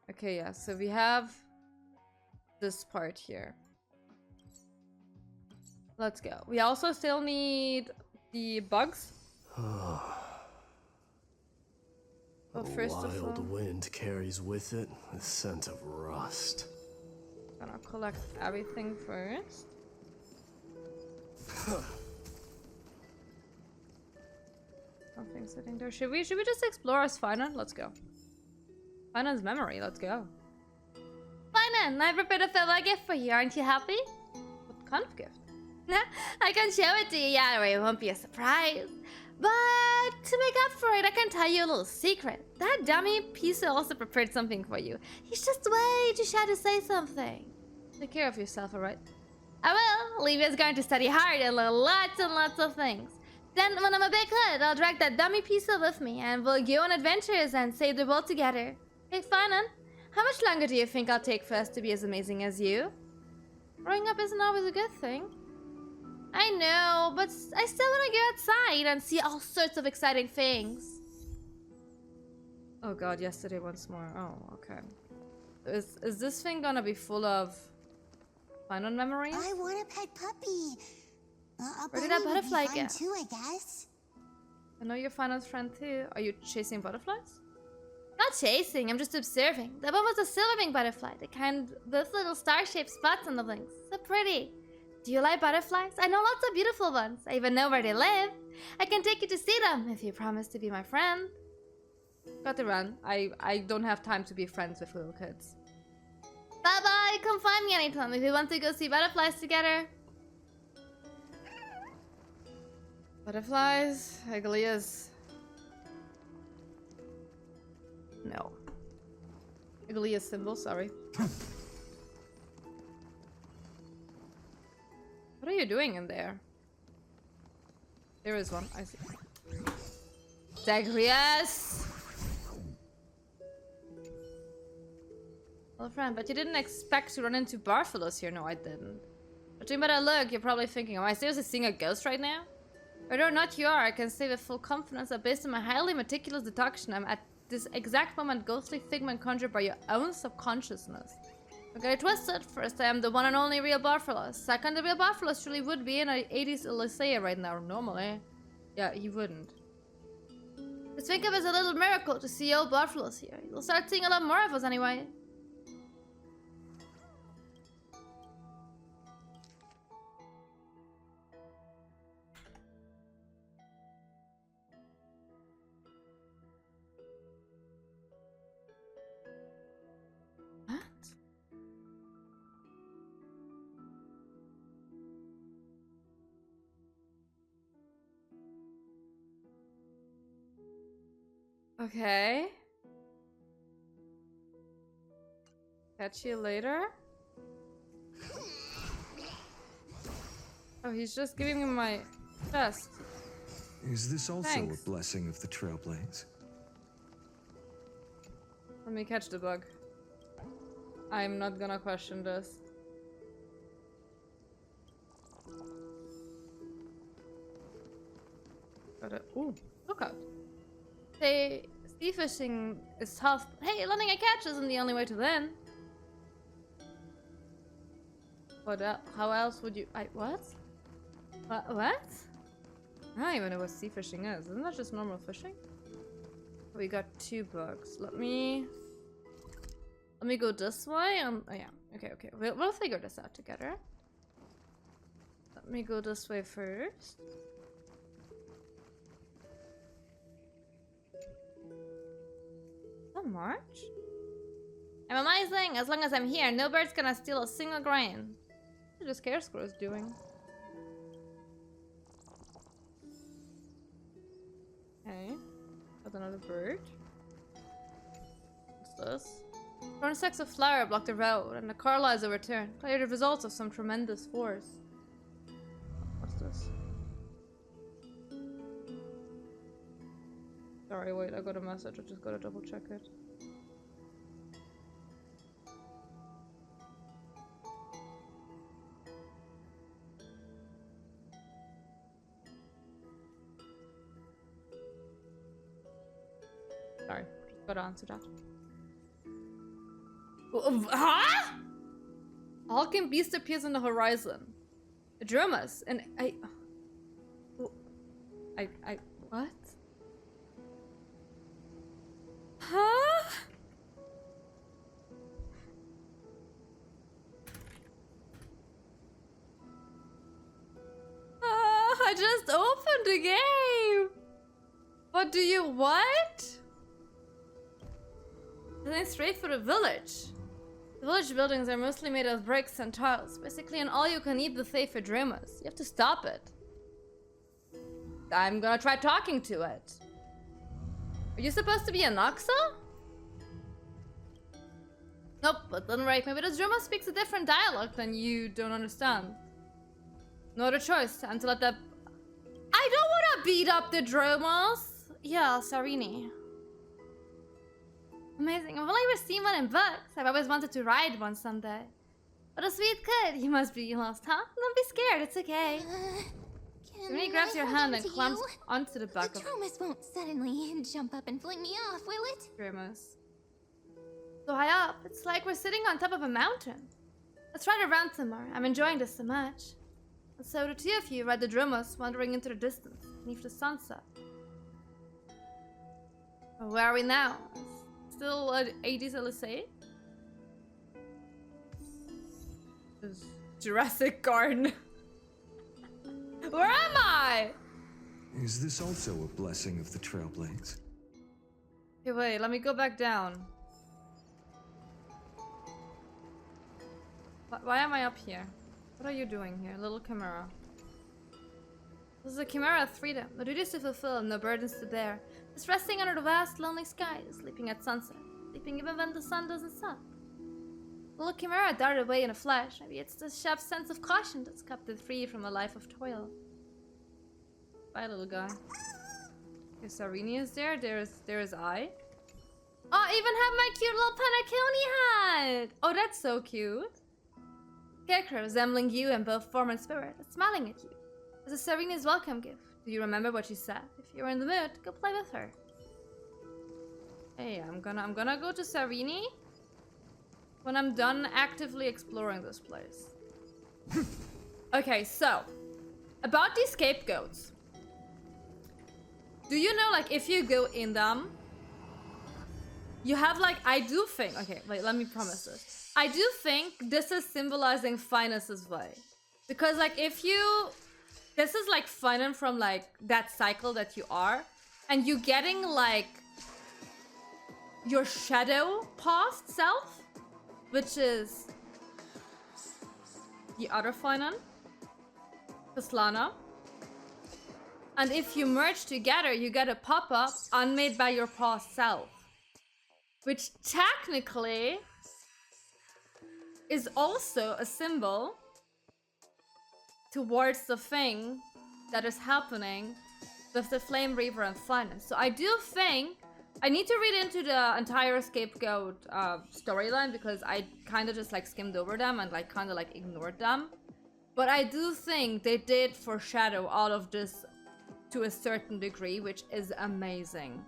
Okay, yeah, so we have this part here. Let's go. We also still need the bugs. But first of all, wild wind carries with it the scent of rust. gonna collect everything first. Something sitting there. Should we just explore as Finan? Let's go. Finan's memory, let's go. Finan, I prepared a farewell gift for you. Aren't you happy? What kind of gift? I can show it to you. Yeah, it won't be a surprise. But to make up for it, I can tell you a little secret. That dummy Pisa also prepared something for you. He's just way too shy to say something. Take care of yourself, alright? I will. Olivia's going to study hard and learn lots and lots of things. Then, when I'm a big kid, I'll drag that dummy Pisa with me, and we'll go on adventures and save the world together. Hey, Finan, how much longer do you think I'll take for us to be as amazing as you? Growing up isn't always a good thing. I know, but I still want to go outside and see all sorts of exciting things. Oh god, yesterday once more. Oh, okay. Is this thing gonna be full of final memories? I want a pet puppy. Where did that butterfly go? go? Too, I guess. I know you're Final's friend too. Are you chasing butterflies? Not chasing, I'm just observing. That one was a silver-winged butterfly, the kind with little star-shaped spots on the wings. So pretty. Do you like butterflies? I know lots of beautiful ones. I even know where they live. I can take you to see them if you promise to be my friend. Got to run. I don't have time to be friends with little kids. Bye-bye. Come find me anytime if you want to go see butterflies together. Butterflies? Aedes. No. Aedes symbol, sorry. What are you doing in there? There is one, I see. Zagreus! Well, friend, but you didn't expect to run into Bartholos here. No, I didn't. Judging by that look, you're probably thinking, am I seriously seeing a ghost right now? Whether or not you are, I can say with full confidence that based on my highly meticulous deduction, I'm at this exact moment ghostly figment conjured by your own subconsciousness. Don't get it twisted. First, I am the one and only real Bartholos. Second, the real Bartholos truly would be in Aedes Elysiae right now, normally. Yeah, he wouldn't. Just think of it as a little miracle to see old Bartholos here. You'll start seeing a lot more of us anyway. What? Okay. Catch you later. Oh, he's just giving me my chest. Is this also Thanks. a blessing of the Trailblades? Let me catch the bug. I'm not gonna question this. Got it. Ooh, look out. Hey, sea fishing is tough. Hey, landing a catch isn't the only way to win. What? How else would you? What? What? I don't even know what sea fishing is. Isn't that just normal fishing? We got 2 bugs. Let me go this way. Oh yeah. Okay. We'll figure this out together. Let me go this way first. So much? I'm amazing. As long as I'm here, no bird's gonna steal a single grain. What is the scarecrow doing? Okay. Got another bird. What's this? Thorn sacks of flour block the road, and the car lies overturned. Clear the results of some tremendous force. What's this? Sorry, wait, I got a message. I just gotta double check it. Sorry, just gotta answer that. Huh? Hulking beast appears on the horizon. Drumus and what? Huh? I just opened the game. What do you what? Then straight for the village. The village buildings are mostly made of bricks and tiles, basically an all-you-can-eat buffet for dreamers. You have to stop it. I'm gonna try talking to it. Are you supposed to be a Noxa? Nope, but doesn't work. Maybe this dreamer speaks a different dialect than you don't understand. No other choice. Time to let the... I don't want to beat up the dreamers. Yeah, Sarini. Amazing. I've only ever seen one in books. I've always wanted to ride one someday. What a sweet kid. You must be lost, huh? Don't be scared. It's okay. Sarini grabs your hand and clamps onto the back The of Dromus won't suddenly jump up and fling me off, will it? Dreamers. So high up, it's like we're sitting on top of a mountain. Let's ride around somewhere. I'm enjoying this so much. And so the two of you ride the Dreamers wandering into the distance, beneath the sunset. Where are we now? Still at Aedes Elysiae? Jurassic Garden. Where am I? Is this also a blessing of the Trailblades? Okay, wait, let me go back down. Why am I up here? What are you doing here, little chimera? This is a chimera of freedom, no duties to fulfill, no burdens to bear. Just resting under the vast, lonely sky, sleeping at sunset, sleeping even when the sun doesn't set. The little chimera darted away in a flash. Maybe it's the chef's sense of caution that's kept it free from a life of toil. Bye, little guy. Okay, Sarini is there. There's I. Oh, I even have my cute little Panaconi hat! Oh, that's so cute. Scarecrow resembling you in both form and spirit, is smiling at you. This is Sarini's welcome gift. Do you remember what she said? If you're in the mood, go play with her. Hey, I'm gonna go to Sarini when I'm done actively exploring this place. Okay, so about these scapegoats. Do you know, like, if you go in them, you have, like, I do think, okay, wait, let me promise this. I do think this is symbolizing Finus' way. Because, like, if you... This is, like, Finus from, like, that cycle that you are. And you getting, like, your shadow past self. Which is... the other Finus. Kaslana. And if you merge together, you get a pop-up unmade by your past self. Which technically is also a symbol towards the thing that is happening with the Flame Reaver and Finance. So I do think I need to read into the entire Scapegoat storyline because I kind of just like skimmed over them and like kind of like ignored them. But I do think they did foreshadow all of this to a certain degree, which is amazing.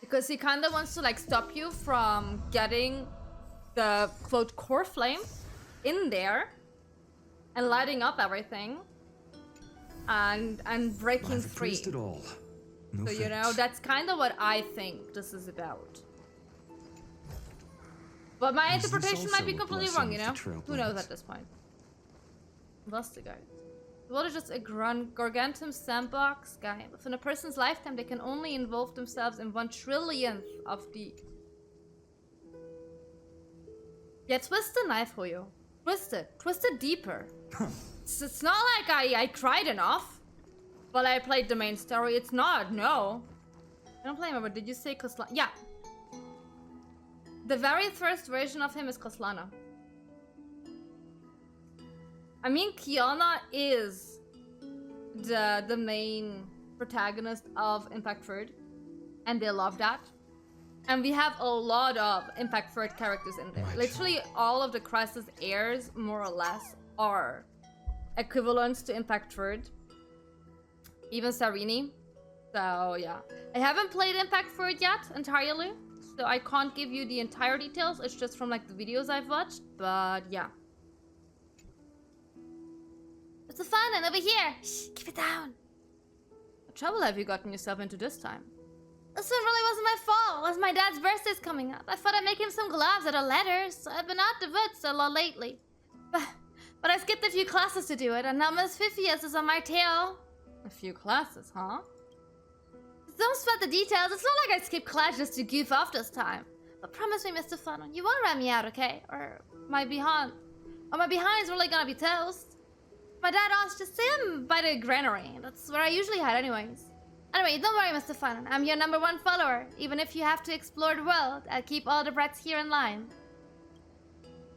Because he kind of wants to like stop you from getting the quote core flame in there and lighting up everything and breaking free. It all. No so you know, thanks. that's kind of what I think this is about. But my Is this interpretation might be also a completely blessing wrong, you of know? the Who knows Trailblades? at this point? Lost the guy. The world is just a gargantum sandbox guy. Within a person's lifetime, they can only involve themselves in 1/1,000,000th of the... Yeah, twist the knife for you. Twist it. Twist it deeper. It's not like I cried enough. But I played the main story. It's not, no. I don't play him, but did you say Koslana? Yeah. The very first version of him is Koslana. I mean, Kiana is the main protagonist of Impact Third, and they love that. And we have a lot of Impact Third characters in there. Right. Literally all of the Crisis heirs, more or less, are equivalent to Impact Third. Even Sarini. So, yeah. I haven't played Impact Third yet, entirely. So I can't give you the entire details. It's just from, like, the videos I've watched. But, yeah. What's the fun? And over here! Shh, keep it down. What trouble have you gotten yourself into this time? This one really wasn't my fault. As my dad's birthday's coming up, I thought I'd make him some gloves out of letters. So I've been out the woods a lot lately. But I skipped a few classes to do it, and now Miss Fifias is on my tail. A few classes, huh? Don't sweat the details. It's not like I skipped class just to goof off this time. But promise me, Mr. Funnel, you won't rat me out, okay? Or my behind's really gonna be toast. My dad asked, just say I'm by the granary. That's where I usually hide anyways. Anyway, don't worry, Mr. Funnel. I'm your #1 follower. Even if you have to explore the world, I'll keep all the brats here in line.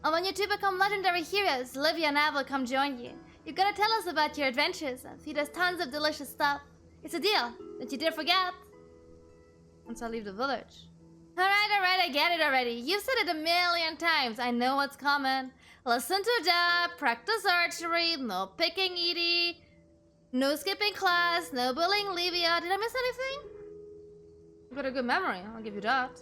And when you two become legendary heroes, Olivia and I will come join you. You're gonna tell us about your adventures and feed us tons of delicious stuff. It's a deal. Don't you dare forget. Once I leave the village. Alright, I get it already. You've said it a million times. I know what's coming. Listen to that, practice archery, no picking Edie, no skipping class, no bullying Livia. Did I miss anything? You've got a good memory, I'll give you that.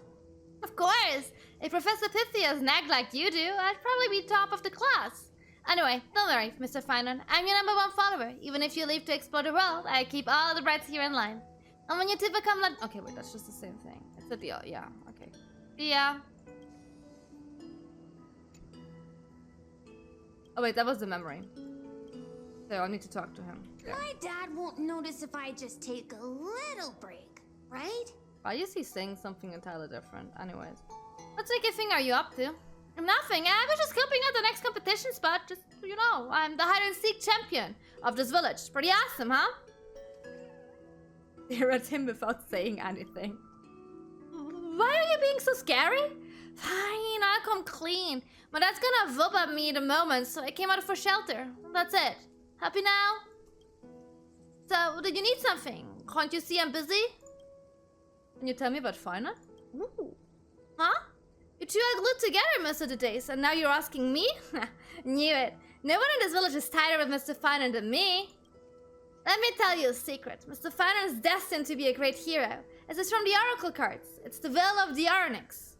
Of course! If Professor Pythias nagged like you do, I'd probably be top of the class. Anyway, don't worry, Mr. Finan. I'm your #1 follower. Even if you leave to explore the world, I keep all the brats here in line. And when you two become okay, wait, that's just the same thing. It's a deal, yeah, okay. Yeah. Oh wait, that was the memory. So I need to talk to him. Yeah. My dad won't notice if I just take a little break, right? Why is he saying something entirely different? Anyways. What tricky thing are you up to? Nothing. I was just scoping out the next competition spot. Just, you know, I'm the hide-and-seek champion of this village. Pretty awesome, huh? Stare at him without saying anything. Why are you being so scary? Fine, I'll come clean. My dad's gonna whoop at me in a moment, so I came out for shelter. That's it. Happy now? So, did you need something? Can't you see I'm busy? Can you tell me about Fina? Ooh. Huh? You two are glued together most of the days, and now you're asking me? Knew it. No one in this village is tighter with Mr. Fina than me. Let me tell you a secret. Mr. Fina is destined to be a great hero. This is from the Oracle cards. It's the will of the Caelynx.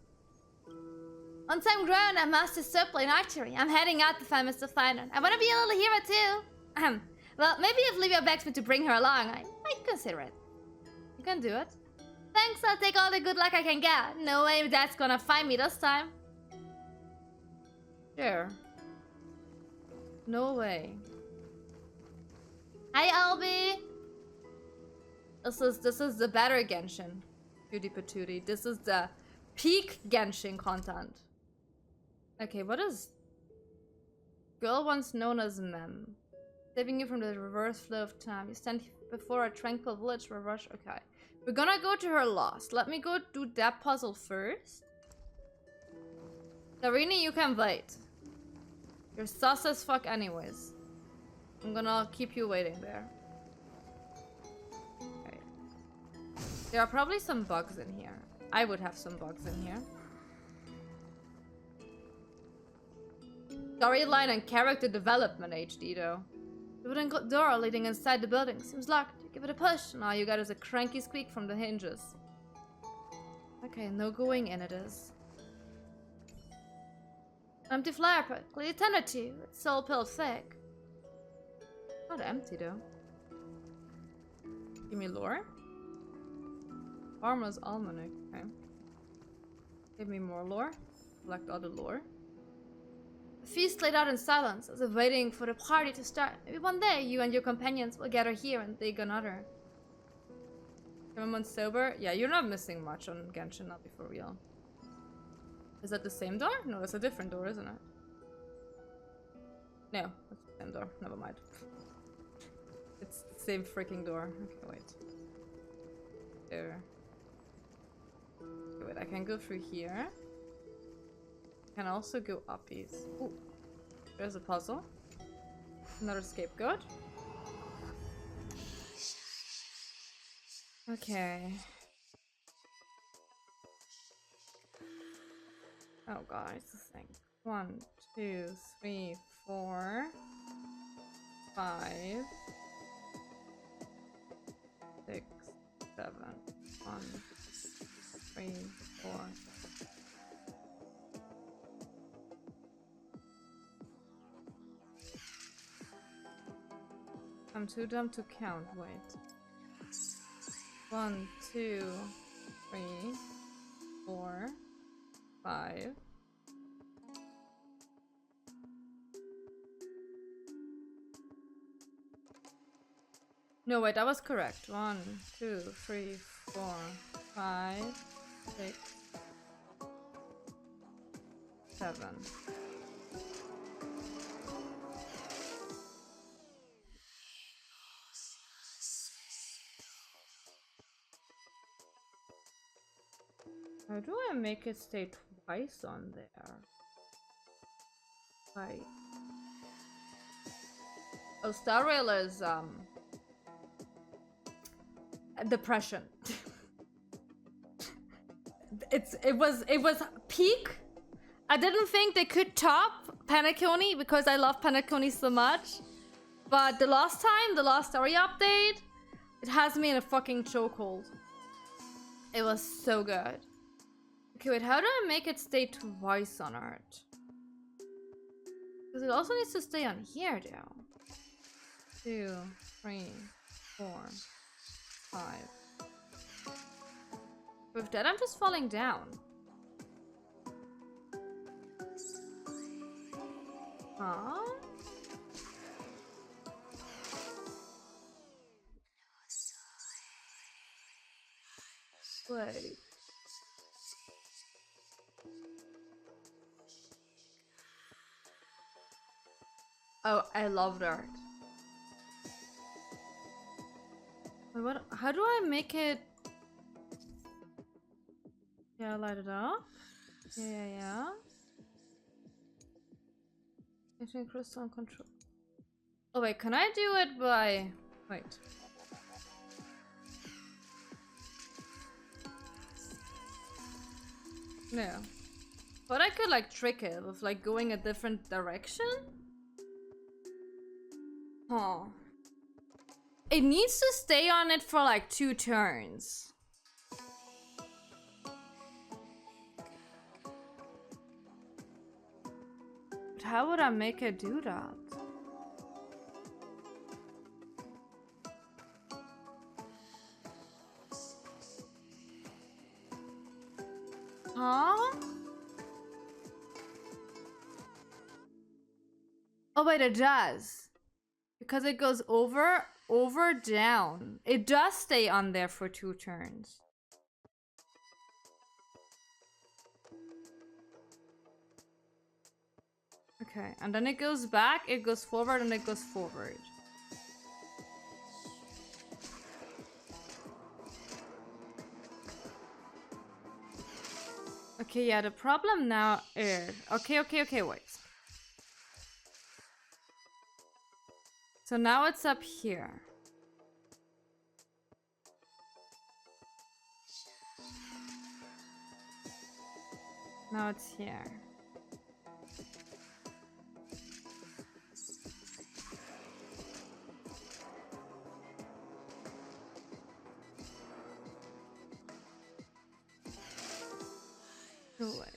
Once I'm grown and master swordplay and archery, I'm heading out to find Mr. Fina. I want to be a little hero too. Well, maybe if Livia begs me to bring her along, I might consider it. You can do it. Thanks, I'll take all the good luck I can get. No way Dad's gonna find me this time. Sure. No way. Hi, Albie. This is the better Genshin. Cutie patootie. This is the peak Genshin content. Okay, what is... Girl once known as Mem. Saving you from the reverse flow of time. You stand before a tranquil village where rush... Okay. We're gonna go to her last. Let me go do that puzzle first. Sarini, you can wait. You're sus as fuck anyways. I'm gonna keep you waiting there. Okay. There are probably some bugs in here. I would have some bugs in here. Storyline and character development HD though. The wooden door leading inside the building seems locked. You give it a push, and all you got is a cranky squeak from the hinges. Okay, no going in it is. Empty flower pot, clearly tended to. It's soul pilled thick. Not empty though. Give me lore. Farmer's Almanac, okay. Give me more lore. Collect all the lore. The feast laid out in silence, as if waiting for the party to start. Maybe one day you and your companions will gather here and dig another. Everyone sober? Yeah, you're not missing much on Genshin, not be for real. Is that the same door? No, that's a different door, isn't it? No, that's the same door. Never mind. It's the same freaking door. Okay, wait. There. Okay, wait, I can go through here. I can also go up these. Ooh. There's a puzzle. Another scapegoat. Oh god, it's the thing. 1, 2, 3, 4, 5, 6, 7. 1, 3, 4. I'm too dumb to count. Wait. 1, 2, 3, 4, 5. No, wait, that was correct. 1, 2, 3, 4, 5, 6, 7. How do I make it stay twice on there? Like, oh, Star Rail is depression. it was peak. I didn't think they could top Panacony because I love Panacony so much. But the last story update, it has me in a fucking chokehold. It was so good. Okay, wait, how do I make it stay twice on art? Because it also needs to stay on here, though. 2, 3, 4, 5. With that, I'm just falling down. Huh? Wait. Oh, I love art. Wait, what? How do I make it? Yeah, light it up. Yeah. Entering crystal control. Oh wait, can I do it by? Wait. No. But I could like trick it with like going a different direction. Huh. It needs to stay on it for like 2 turns. But how would I make it do that? Huh? Oh wait, it does. Because it goes over, down. It does stay on there for 2 turns. Okay, and then it goes back, it goes forward, and it goes forward. Okay, yeah, the problem now is... Okay, wait. So now it's up here. Now it's here. No way.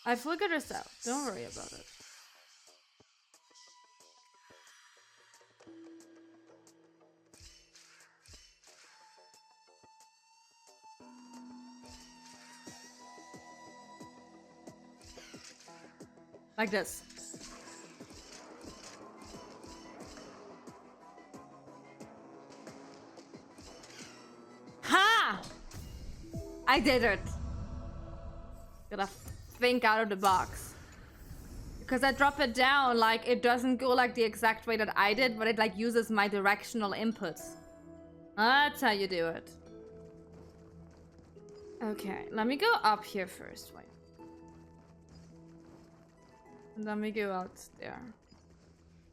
I figured this out. Don't worry about it. Like this. Ha! I did it. Gotta think out of the box. Because I drop it down, like it doesn't go like the exact way that I did, but it like uses my directional inputs. That's how you do it. Okay, let me go up here first. Wait. And then we go out there.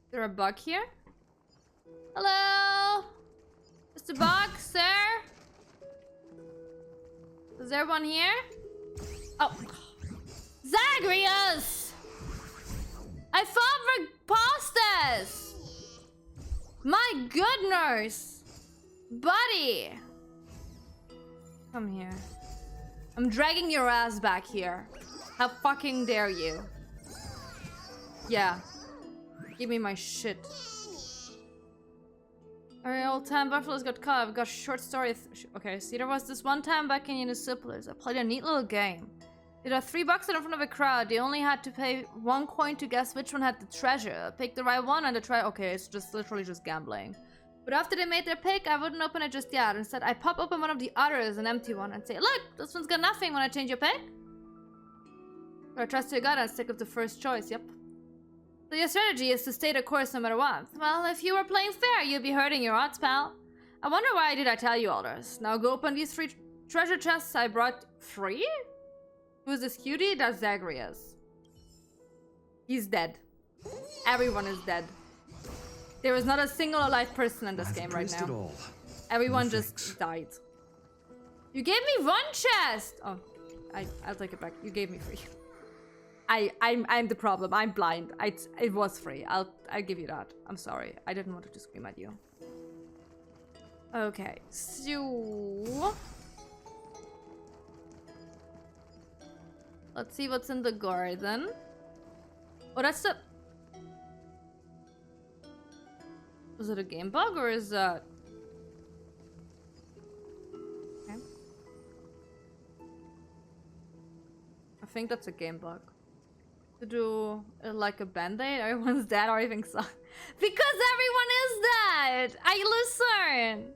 Is there a bug here? Hello? Mr. Bug, sir? Is there one here? Oh. Is Zagreus! I thought we're past this! My goodness! Buddy! Come here. I'm dragging your ass back here. How fucking dare you? Yeah. Give me my shit. Alright, old time buffaloes got caught. I've got a short story. Okay, see, there was this one time back in Elysiae. I played a neat little game. It had $3 in front of a crowd. They only had to pay 1 coin to guess which one had the treasure. Pick the right one and the okay, it's just literally just gambling. But after they made their pick, I wouldn't open it just yet. Instead, I pop open one of the others, an empty one, and say, look, this one's got nothing when I change your pick. Or trust your gut and stick with the first choice, yep. So your strategy is to stay the course no matter what. Well, if you were playing fair, you'd be hurting your odds, pal. I wonder why did I tell you all this. Now go open these 3 treasure chests I brought. 3? Who's this cutie? That's Zagreus. He's dead. Everyone is dead. There is not a single alive person in this game right now. Everyone just died. You gave me 1 chest! Oh, I'll take it back. You gave me 3. I'm the problem. I'm blind. It was free. I'll give you that. I'm sorry. I didn't want to scream at you. Okay, so let's see what's in the garden. Oh, that's the. Was it a game bug or is that? Okay. I think that's a game bug. To do like a band-aid, everyone's dead, or even so. Because everyone is dead! I listen!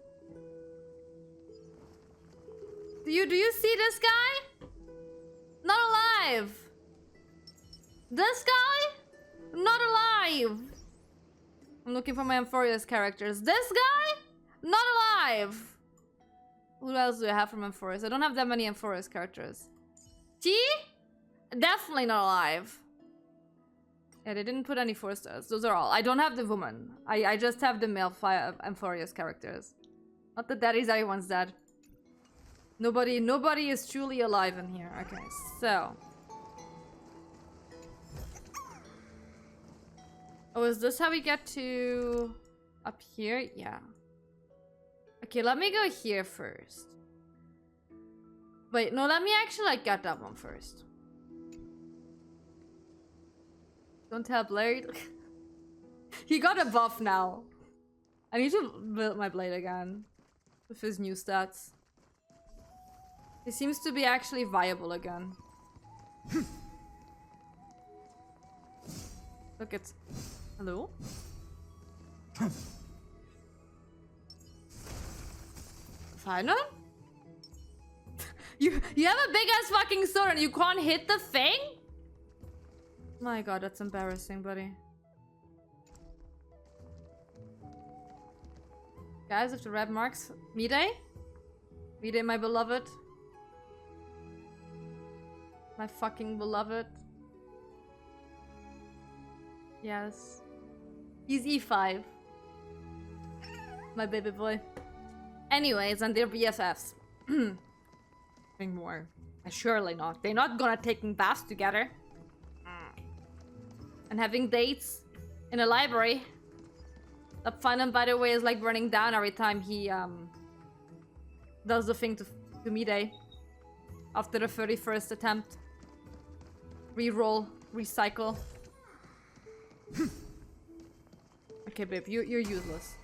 Do you see this guy? Not alive! This guy? Not alive! I'm looking for my Amphorius characters. This guy? Not alive! Who else do I have from Amphorius? I don't have that many Amphorius characters. T? Definitely not alive. Yeah, they didn't put any 4 stars. Those are all. I don't have the woman. I just have the male Amphorius characters. Not the daddies, everyone's dead. Nobody is truly alive in here. Okay, so. Oh, is this how we get to up here? Yeah. Okay, let me go here first. Wait, no, let me actually like get that one first. Don't tell Blade. He got a buff now. I need to build my blade again with his new stats. He seems to be actually viable again. Look, it's... Hello? Final? You have a big ass fucking sword and you can't hit the thing? My god, that's embarrassing, buddy. Guys, if the red marks... Mide? Mide, my beloved. My fucking beloved. Yes. He's E5. My baby boy. Anyways, and they're BFFs. Nothing more. Surely not. They're not gonna take baths together. And having dates in a library. That Final, by the way, is like running down every time he does the thing to Mide. After the 31st attempt. Reroll, recycle. Okay, babe, you're useless.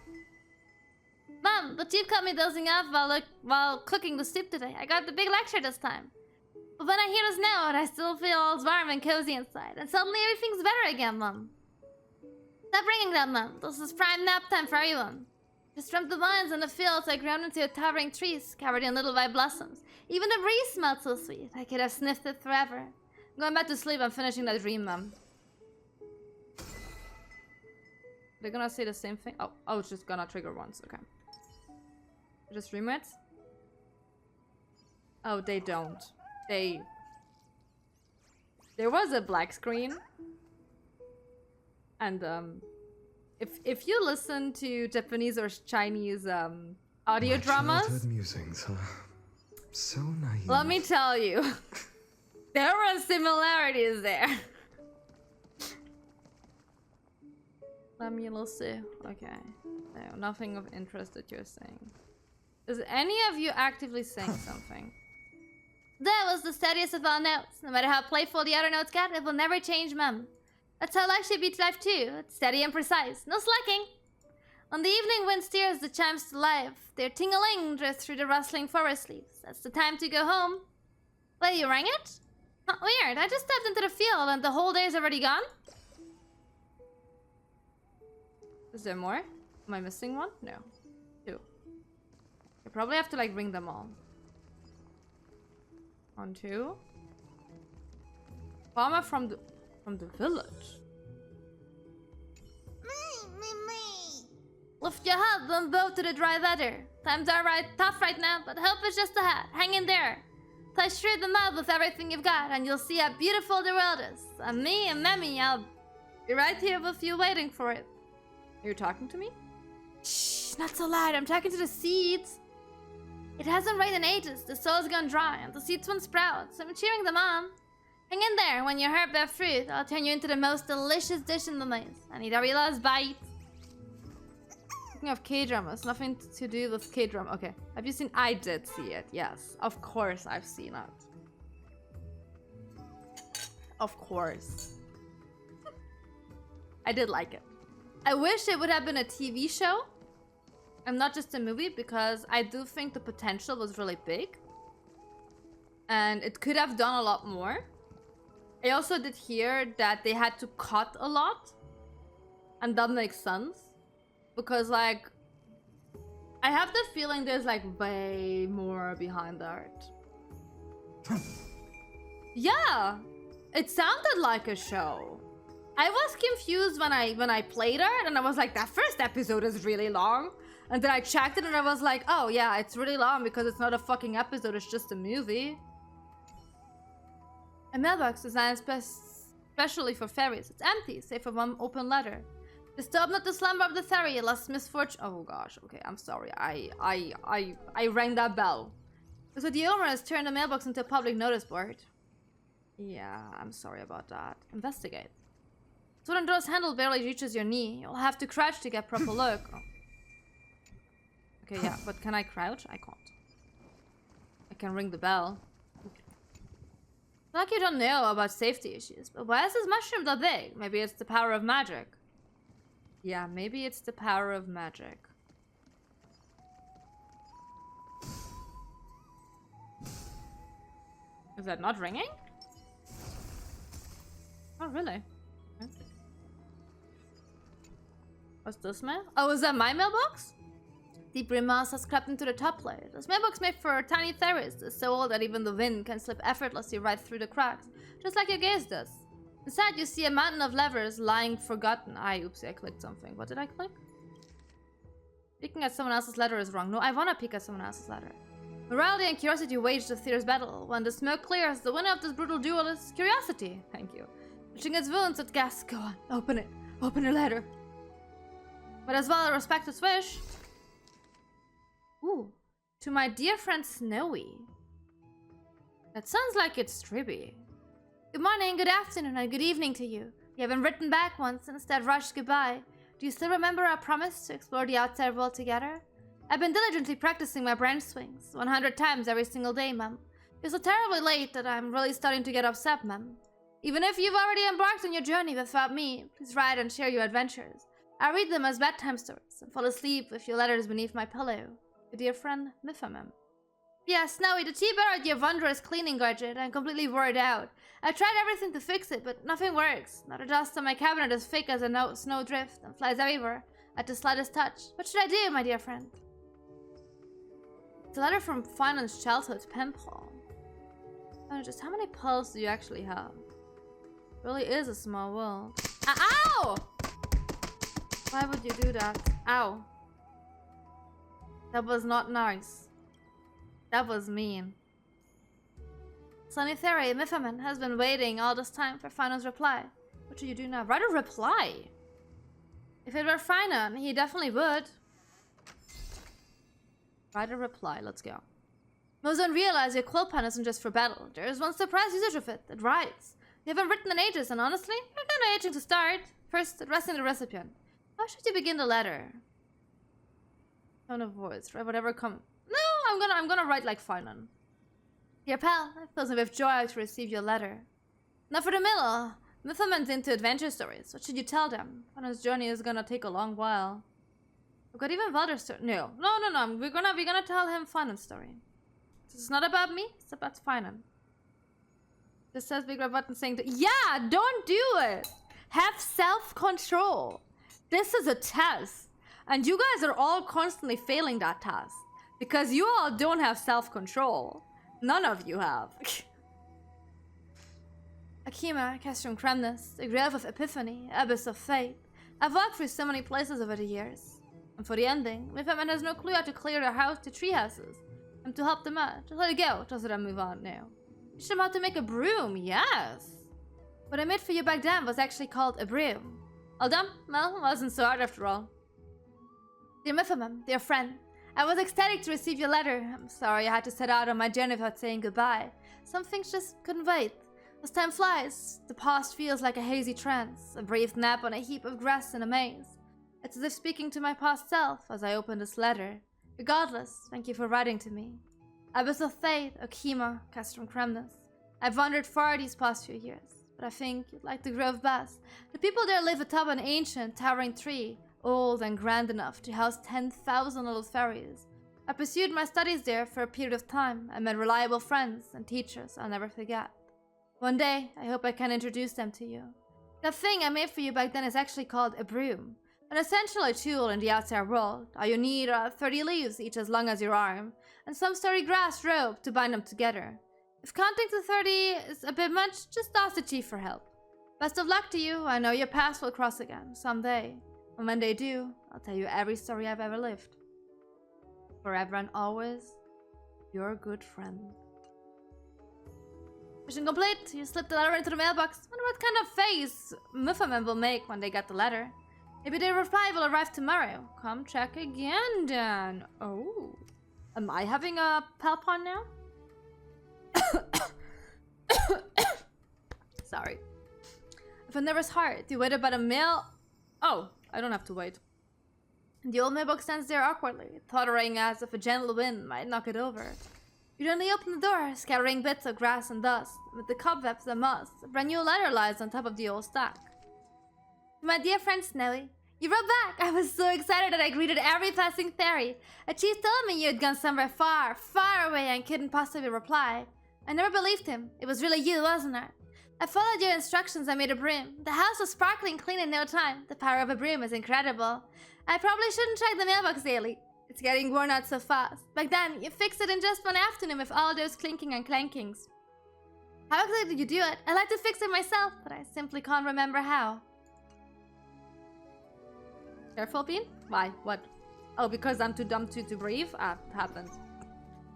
Mom, but you caught me dozing off while cooking the soup today. I got the big lecture this time. But when I hear this note, I still feel all warm and cozy inside. And suddenly everything's better again, Mom. Stop ringing that, Mom. This is prime nap time for everyone. Just from the vines and the fields, I ground into towering trees covered in little white blossoms. Even the breeze smelled so sweet. I could have sniffed it forever. I'm going back to sleep. I'm finishing that dream, Mom. They're gonna say the same thing? Oh, it's just gonna trigger once. Okay. Just dream it? Oh, they don't. There was a black screen. And, if you listen to Japanese or Chinese, audio dramas... Childhood musings, huh? So naive. Let me tell you. There were similarities there. Let me see. Okay. No, nothing of interest that you're saying. Is any of you actively saying something? That was the steadiest of all notes. No matter how playful the other notes get, it will never change, Mum. That's how life should be to life too. It's steady and precise. No slacking. On the evening wind steers the chimes to life. Their ting-a-ling drifts through the rustling forest leaves. That's the time to go home. Wait, you rang it? Huh, weird. I just stepped into the field and the whole day's already gone. Is there more? Am I missing one? No. 2. I probably have to like ring them all. 1, 2. Farmer from the village. Lift your head and bow to the dry weather. Times are tough right now, but hope is just ahead. Hang in there. Push through the mud with everything you've got, and you'll see how beautiful the world is. And me and Memmy, I'll be right here with you waiting for it. Are you talking to me? Shh, not so loud. I'm talking to the seeds. It hasn't rained in ages. The soil's gone dry, and the seeds won't sprout, so I'm cheering them on. Hang in there. When your heart bears fruit, I'll turn you into the most delicious dish in the maze. I need a real last bite. Speaking of K-dramas, nothing to do with K-drama. Okay, have you seen? I did see it. Yes, of course I've seen it. Of course. I did like it. I wish it would have been a TV show and not just a movie, because I do think the potential was really big and it could have done a lot more. I also did hear that they had to cut a lot, and that makes sense because like I have the feeling there's like way more behind the art. Yeah, it sounded like a show. I was confused when I played it, and I was like, that first episode is really long. And then I checked it and I was like, oh yeah, it's really long because it's not a fucking episode, it's just a movie. A mailbox designed specially for fairies. It's empty, save for one open letter. Disturb not the slumber of the fairy, lest misfortune. Oh gosh, okay, I'm sorry. I rang that bell. So the owner has turned the mailbox into a public notice board. Yeah, I'm sorry about that. Investigate. So when door's handle barely reaches your knee, you'll have to crouch to get proper look. Oh. Okay, yeah, but can I crouch? I can't. I can ring the bell. Like you don't know about safety issues, but why is this mushroom that big? Maybe it's the power of magic. Yeah, maybe it's the power of magic. Is that not ringing? Oh, really? Okay. What's this mail? Oh, is that my mailbox? Deep green moss has crept into the top layer. This mailbox made for tiny fairies, is so old that even the wind can slip effortlessly right through the cracks, just like your gaze does. Inside, you see a mountain of levers lying forgotten. Oopsie, I clicked something. What did I click? Peeking at someone else's letter is wrong. No, I want to peek at someone else's letter. Morality and curiosity waged a fierce battle. When the smoke clears, the winner of this brutal duel is curiosity. Thank you. Touching its wounds, it gasps, go on, open it. Open your letter. But as well, respect its wish. Ooh, to my dear friend Snowy. That sounds like it's Stribby. Good morning, good afternoon, and good evening to you. You haven't written back once, instead rushed goodbye. Do you still remember our promise to explore the outside world together? I've been diligently practicing my branch swings, 100 times every single day, Mum. You're so terribly late that I'm really starting to get upset, Mum. Even if you've already embarked on your journey without me, please write and share your adventures. I read them as bedtime stories and fall asleep with your letters beneath my pillow. Your dear friend, Mifamem. Yeah, Snowy, the tea borrowed your wondrous cleaning gadget. I'm completely worried out. I tried everything to fix it, but nothing works. Now the dust on my cabinet is thick as a snow drift and flies everywhere at the slightest touch. What should I do, my dear friend? It's a letter from Finance childhood pen pal. Just how many pals do you actually have? It really is a small world. Ow! Why would you do that? Ow. That was not nice. That was mean. Sunny Fairy, Miffaman, has been waiting all this time for Finon's reply. What should you do now? Write a reply. If it were Finon, he definitely would. Write a reply. Let's go. Most don't realize your quill pen isn't just for battle. There is one surprise usage of it that writes. You haven't written in ages, and honestly, you're kind of itching to start. First, addressing the recipient. How should you begin the letter? Tone of voice, right? Whatever come. No, I'm gonna write like Finan. Dear pal, it fills me with joy to receive your letter. Now for the middle. Mythaman's into adventure stories. What should you tell them? Finan's journey is gonna take a long while. I've got even wilder story. No. We're gonna tell him Finan's story. This is not about me. It's about Finan. This says big red button saying that. Yeah, don't do it. Have self-control. This is a test, and you guys are all constantly failing that test because you all don't have self-control. None of you have. Akima, Castrum Kremnis, the Grave of Epiphany, Abyss of Fate. I've walked through so many places over the years. And for the ending, Mythaman has no clue how to clear their house to tree houses. And to help them out, just let it go, just let them move on now. Teach them how to make a broom, yes! What I made for you back then was actually called a broom. All done? Well, it wasn't so hard after all. Dear Mythaman, dear friend, I was ecstatic to receive your letter. I'm sorry I had to set out on my journey without saying goodbye. Some things just couldn't wait. As time flies, the past feels like a hazy trance, a brief nap on a heap of grass in a maze. It's as if speaking to my past self as I open this letter. Regardless, thank you for writing to me. Abyss of Fate, Okima, Castrum Kremnis. I've wandered far these past few years, but I think you'd like the Grove best. The people there live atop an ancient, towering tree, old and grand enough to house 10,000 little fairies. I pursued my studies there for a period of time and met reliable friends and teachers I'll never forget. One day, I hope I can introduce them to you. That thing I made for you back then is actually called a broom. An essential tool in the outside world. All you need are 30 leaves, each as long as your arm, and some sturdy grass rope to bind them together. If counting to 30 is a bit much, just ask the chief for help. Best of luck to you. I know your paths will cross again, someday. And when they do, I'll tell you every story I've ever lived. Forever and always, your good friend. Mission complete. You slipped the letter into the mailbox. Wonder what kind of face Mythaman will make when they get the letter. Maybe their reply will arrive tomorrow. Come check again, then. Oh. Am I having a palpon now? Sorry. If a nervous heart, you waited by the mail. Oh, I don't have to wait. The old mailbox stands there awkwardly, tottering as if a gentle wind might knock it over. You only open the door, scattering bits of grass and dust. With the cobwebs and moss, a brand new letter lies on top of the old stack. My dear friend Snowy, you wrote back. I was so excited that I greeted every passing fairy. A chief told me you had gone somewhere far, far away and couldn't possibly reply. I never believed him. It was really you, wasn't it? I followed your instructions and made a broom. The house was sparkling clean in no time. The power of a broom is incredible. I probably shouldn't check the mailbox daily. It's getting worn out so fast. Back then, you fixed it in just one afternoon with all those clinking and clankings. How exactly did you do it? I'd like to fix it myself, but I simply can't remember how. Careful, Bean? Why? What? Oh, because I'm too dumb to breathe? Ah, happens.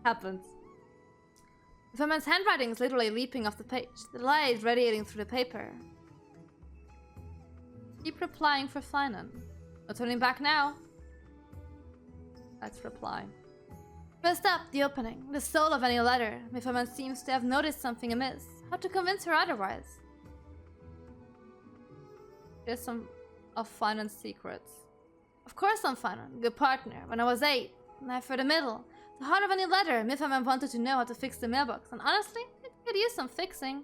Happens. The man's handwriting is literally leaping off the page, the light radiating through the paper. Keep replying for Finan. No turning back now. Let's reply. First up, the opening, the soul of any letter. Mythaman seems to have noticed something amiss. How to convince her otherwise? Here's some of Finan's secrets. Of course I'm Finan, good partner. When I was 8, knife for the middle. The heart of any letter, Mythaman wanted to know how to fix the mailbox, and honestly, it could use some fixing.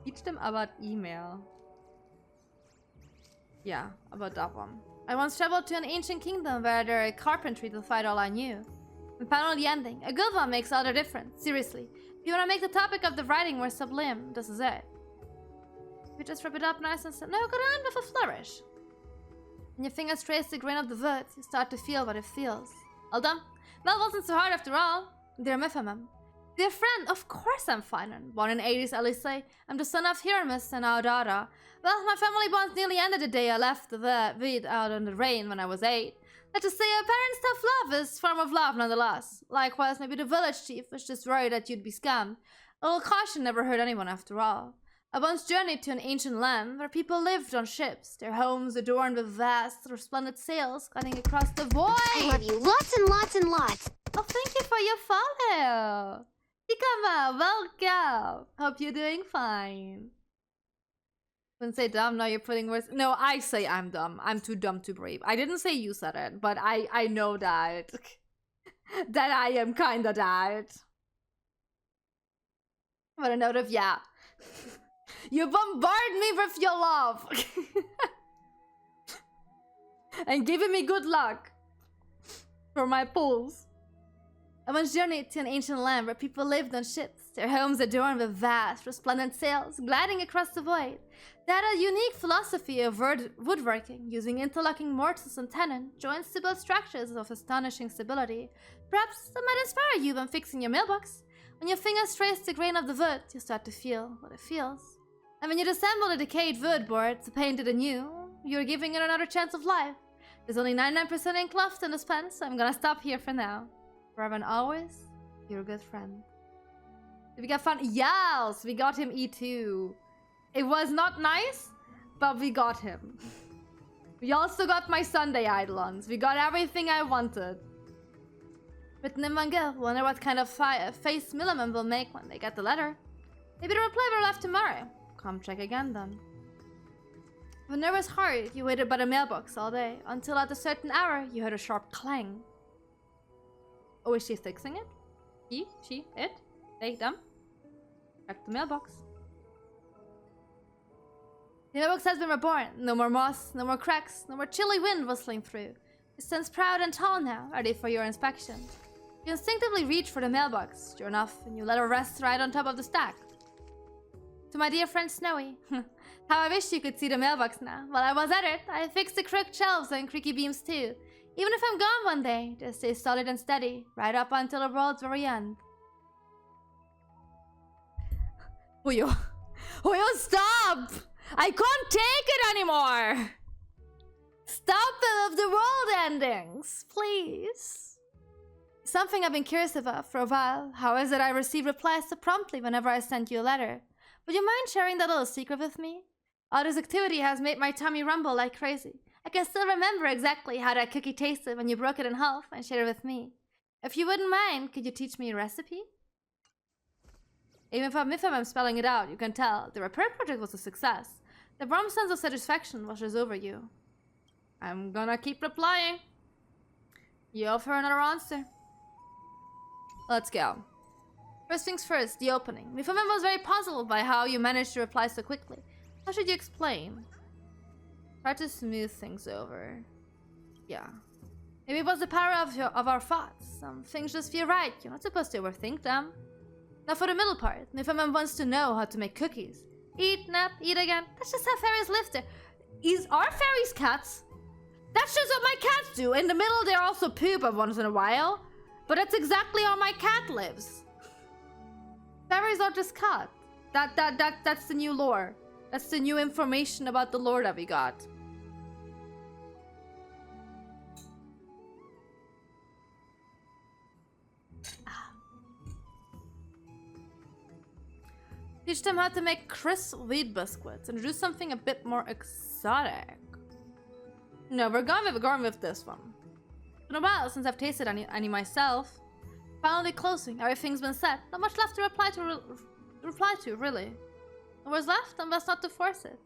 Teach them about email. Yeah, about that one. I once traveled to an ancient kingdom where their carpentry defied all I knew. And found on the ending. A good one makes all the difference. Seriously. If you want to make the topic of the writing more sublime, this is it. You just wrap it up nice and no, go on with a flourish. When your fingers trace the grain of the wood, you start to feel what it feels. All done? Well, it wasn't so hard after all. Dear Mythaman. Dear friend, of course I'm Finan. Born in Aedes, Elysiae, I'm the son of Hieronymus and Audata. Well, my family bonds nearly ended the day I left the weed out in the rain when I was 8. Let's just say a parent's tough love is a form of love nonetheless. Likewise, maybe the village chief was just worried that you'd be scammed. A little caution never hurt anyone after all. I once journeyed to an ancient land where people lived on ships, their homes adorned with vast, resplendent sails cutting across the void. I love you lots and lots and lots. Oh, thank you for your follow. Hikama, welcome. Hope you're doing fine. Wouldn't say dumb, now you're putting words. No, I say I'm dumb. I'm too dumb to brave. I didn't say you said it, but I know that. That I am kinda that. What a note of yeah. You bombard me with your love. And giving me good luck. For my pulls. I once journeyed to an ancient land where people lived on ships, their homes adorned with vast, resplendent sails, gliding across the void. They had a unique philosophy of woodworking, using interlocking mortars and tenon, joints to build structures of astonishing stability. Perhaps that might inspire you when fixing your mailbox. When your fingers trace the grain of the wood, you start to feel what it feels. And when you disassemble a decayed wood board to paint it anew, you're giving it another chance of life. There's only 99% ink left in this pen, so I'm gonna stop here for now. Forever and always, you're a good friend. Did we get fun? Yes! We got him E2. It was not nice, but we got him. We also got my Sunday Eidolons. We got everything I wanted. Written in one go. Wonder what kind of face Milliman will make when they get the letter. Maybe the reply will arrive tomorrow. Come check again then. With a nervous heart, you waited by the mailbox all day, until at a certain hour, you heard a sharp clang. Oh, is she fixing it? He, she, it, they, them? Check the mailbox. The mailbox has been reborn. No more moss, no more cracks, no more chilly wind whistling through. It stands proud and tall now, ready for your inspection. You instinctively reach for the mailbox, sure enough, and you let it rest right on top of the stack. To my dear friend Snowy. How I wish you could see the mailbox now. While I was at it, I fixed the crooked shelves and creaky beams too. Even if I'm gone one day, they stay solid and steady, right up until the world's very end. Huyo. Huyo, stop! I can't take it anymore! Stop it with the world endings, please. Something I've been curious about for a while. How is it I receive replies so promptly whenever I send you a letter? Would you mind sharing that little secret with me? All this activity has made my tummy rumble like crazy. I can still remember exactly how that cookie tasted when you broke it in half and shared it with me. If you wouldn't mind, could you teach me a recipe? Even if I'm spelling it out, you can tell the repair project was a success. The warm sense of satisfaction washes over you. I'm gonna keep replying. You offer another answer. Let's go. First things first, the opening. Mifamen was very puzzled by how you managed to reply so quickly. How should you explain? Try to smooth things over. Yeah. Maybe it was the power of our thoughts. Some things just feel right. You're not supposed to overthink them. Now for the middle part. Mifamen wants to know how to make cookies. Eat, nap, eat again. That's just how fairies live there. Are fairies cats? That's just what my cats do. In the middle, they also poop once in a while. But that's exactly how my cat lives. Fairies are just cats. That's the new lore. That's the new information about the lore that we got. Teach them how to make crisp wheat biscuits and do something a bit more exotic. No, we're going with this one. It's been a while since I've tasted any myself. Finally closing. Everything's been said. Not much left to reply to, really. What was left, and best not to force it.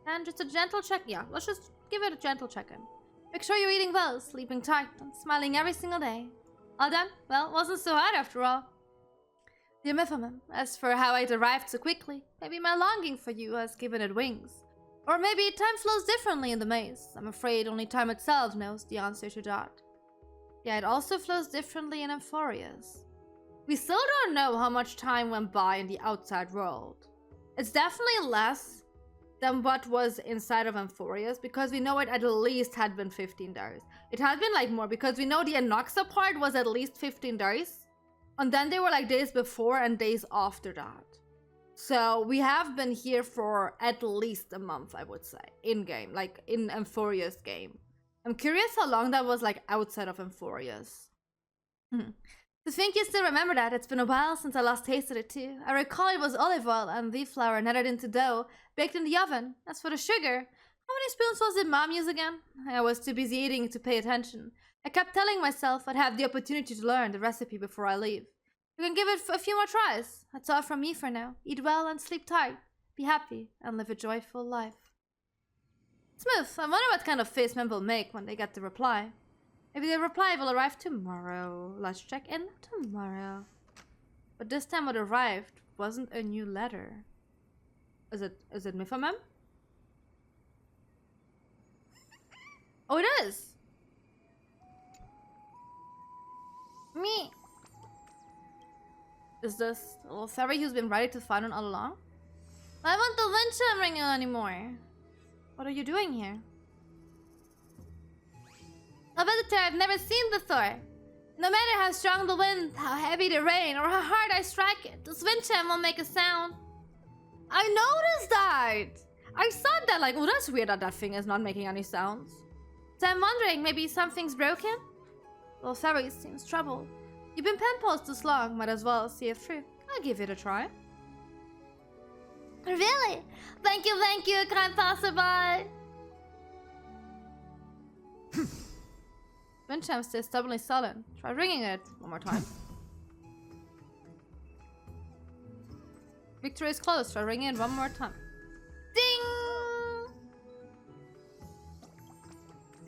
And just a gentle check. Yeah, let's just give it a gentle check-in. Make sure you're eating well, sleeping tight, and smiling every single day. All done? Well, it wasn't so hard after all. Dear Mifamen, as for how it arrived so quickly, maybe my longing for you has given it wings. Or maybe time flows differently in the maze. I'm afraid only time itself knows the answer to that. Yeah, it also flows differently in Amphorias. We still don't know how much time went by in the outside world. It's definitely less than what was inside of Amphorias, because we know it at least had been 15 days. It had been like more, because we know the Anoxa part was at least 15 days. And then there were like days before and days after that. So we have been here for at least a month, I would say, in-game, like in Amphoria's game. I'm curious how long that was like outside of Amphoria's. To think you still remember that, it's been a while since I last tasted it too. I recall it was olive oil and wheat flour kneaded into dough, baked in the oven. As for the sugar, how many spoons was it Mom used again? I was too busy eating to pay attention. I kept telling myself I'd have the opportunity to learn the recipe before I leave. You can give it a few more tries. That's all from me for now. Eat well and sleep tight. Be happy and live a joyful life. Smooth. I wonder what kind of face men will make when they get the reply. Maybe the reply will arrive tomorrow. Let's check in tomorrow. But this time what arrived wasn't a new letter. Is it Mifamem? Oh, it is! Me! Is this the little fairy who's been ready to find one all along? I want the wind chime ringing anymore. What are you doing here? A visitor I've never seen before. No matter how strong the wind, how heavy the rain, or how hard I strike it, this wind chime won't make a sound. I noticed that! I saw that like, oh, that's weird that thing is not making any sounds. So I'm wondering, maybe something's broken? Well, fairy seems troubled. You've been pen pals this long, might as well see it through. I'll give it a try. Really? Thank you, kind passerby. Wind chime stays stubbornly silent. Try ringing it one more time. Victory is close. Try ringing it one more time. Ding!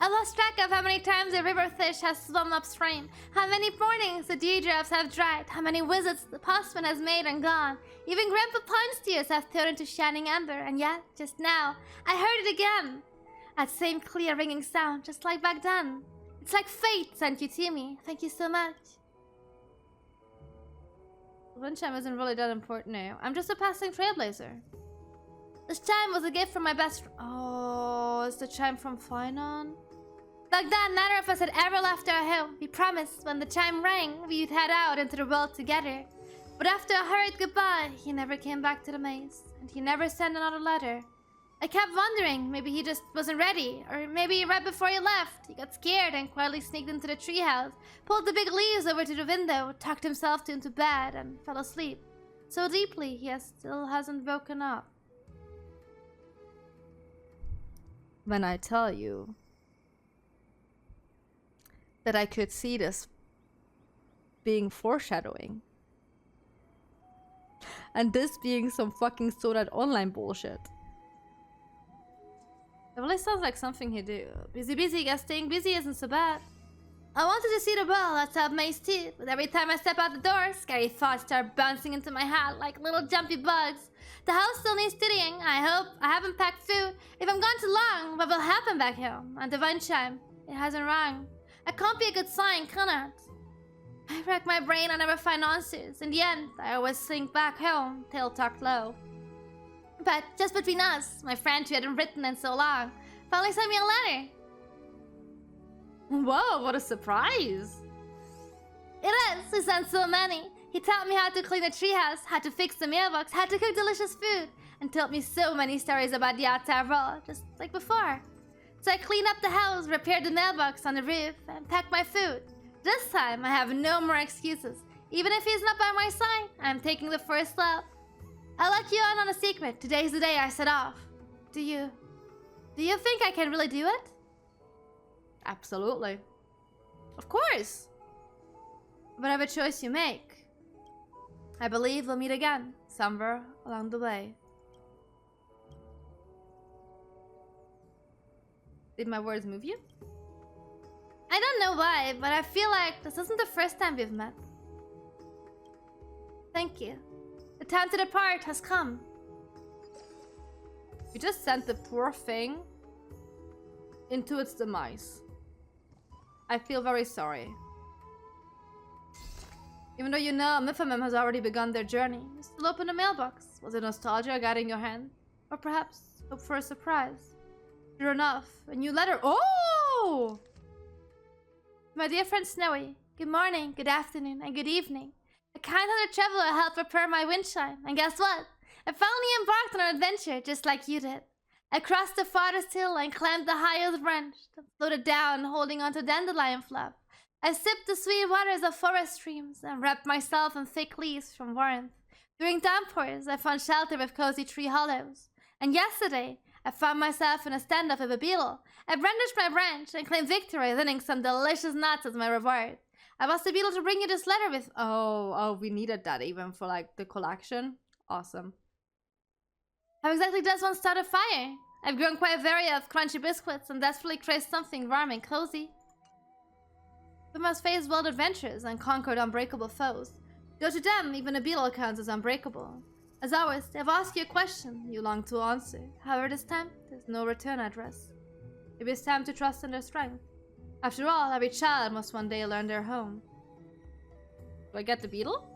I lost track of how many times a river fish has swum upstream, how many mornings the dewdrops have dried, how many visits the postman has made and gone. Even Grandpa Pine's tears have turned into shining ember, and yet, just now, I heard it again. That same clear ringing sound, just like back then. It's like fate sent you to me. Thank you so much. The wind chime isn't really that important now. I'm just a passing trailblazer. This chime was a gift from my best friend. Oh, it's the chime from Finon? Back then, neither of us had ever left our home. We promised when the chime rang, we'd head out into the world together. But after a hurried goodbye, he never came back to the maze. And he never sent another letter. I kept wondering, maybe he just wasn't ready. Or maybe right before he left, he got scared and quietly sneaked into the treehouse, pulled the big leaves over to the window, tucked himself into bed, and fell asleep. So deeply, he still hasn't woken up. When I tell you that I could see this being foreshadowing. And this being some fucking Sword Art Online bullshit. It really sounds like something he'd do. Busy, guess staying busy isn't so bad. I wanted to see the ball outside Maze too, but every time I step out the door, scary thoughts start bouncing into my head like little jumpy bugs. The house still needs studying. I hope I haven't packed food. If I'm gone too long, what will happen back home? And the wind chime, it hasn't rung. It can't be a good sign, can it? I rack my brain, I never find answers. In the end, I always sink back home, tail tucked low. But just between us, my friend who hadn't written in so long finally sent me a letter. Whoa, what a surprise! It is, he sent so many. He taught me how to clean a treehouse, how to fix the mailbox, how to cook delicious food, and told me so many stories about the outside world, just like before. So I cleaned up the house, repaired the mailbox on the roof, and packed my food. This time, I have no more excuses. Even if he's not by my side, I'm taking the first step. I'll let you in on a secret. Today's the day I set off. Do you think I can really do it? Absolutely. Of course. Whatever choice you make, I believe we'll meet again, somewhere along the way. Did my words move you? I don't know why, but I feel like this isn't the first time we've met. Thank you. The time to depart has come. You just sent the poor thing into its demise. I feel very sorry. Even though you know Mifamem has already begun their journey, you still open the mailbox. Was it nostalgia guiding your hand? Or perhaps hope for a surprise? Sure enough, a new letter. Oh! My dear friend Snowy, good morning, good afternoon, and good evening. A kind-hearted traveler helped repair my wind chime, and guess what? I finally embarked on an adventure just like you did. I crossed the farthest hill and climbed the highest branch, then floated down holding onto dandelion fluff. I sipped the sweet waters of forest streams and wrapped myself in thick leaves from warmth. During downpours, I found shelter with cozy tree hollows. And yesterday, I found myself in a standoff with a beetle. I brandished my branch and claimed victory, winning some delicious nuts as my reward. I was the beetle to bring you this letter with. Oh, we needed that even for like the collection. Awesome. How exactly does one start a fire? I've grown quite weary of crunchy biscuits and desperately crave something warm and cozy. We must face wild adventures and conquer unbreakable foes. Go to them, even a beetle counts as unbreakable. As always, I've asked you a question you long to answer. However, this time, there's no return address. Maybe it's time to trust in their strength. After all, every child must one day learn their home. Do I get the beetle?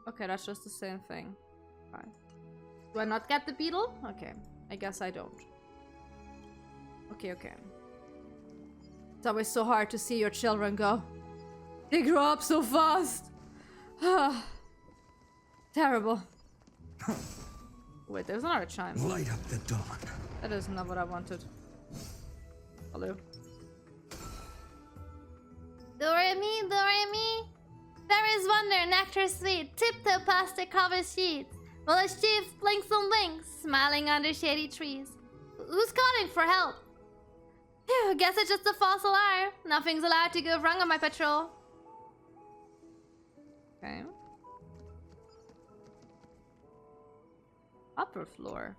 Okay, that's just the same thing. Fine. Do I not get the beetle? Okay, I guess I don't. Okay. It's always so hard to see your children go. They grow up so fast. Terrible. Wait, there's another chime. Light up the dawn. That is not what I wanted. Hello. Do-re-mi, do-re-mi. There is wonder, nectar sweet, tiptoe past the cover sheets. While a chief blinks and blinks, smiling under shady trees. Who's calling for help? Phew, guess it's just a false alarm. Nothing's allowed to go wrong on my patrol. Okay. Upper floor.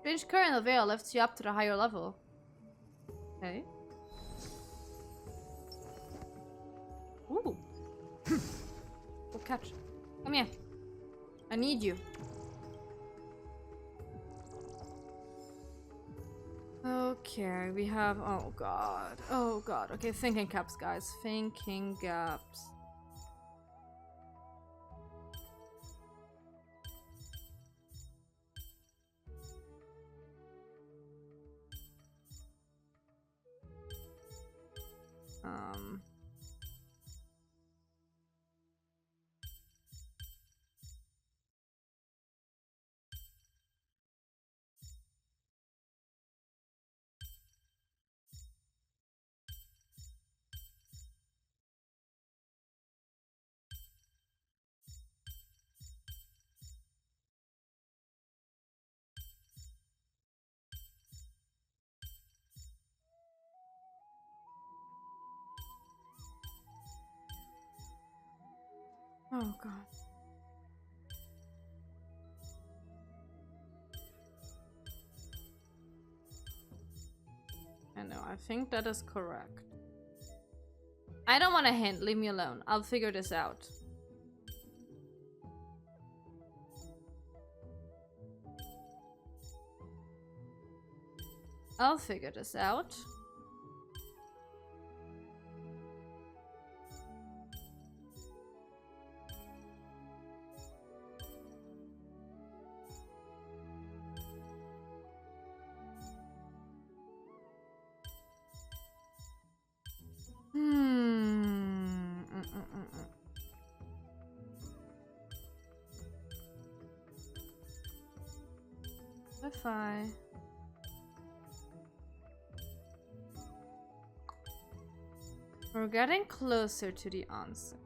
Strange current of air lifts you up to the higher level. Okay. Ooh. Good catch. Come here. I need you. Okay, we have... Oh god. Oh god. Okay, thinking caps, guys. Thinking caps. Oh god. I know, I think that is correct. I don't want a hint, leave me alone. I'll figure this out. I'll figure this out. If we're getting closer to the answer.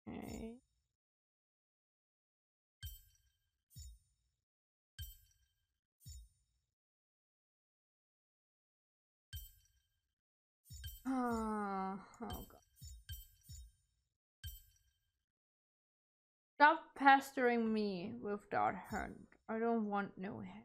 Okay. Oh god. Stop pestering me with that hand. I don't want no hand.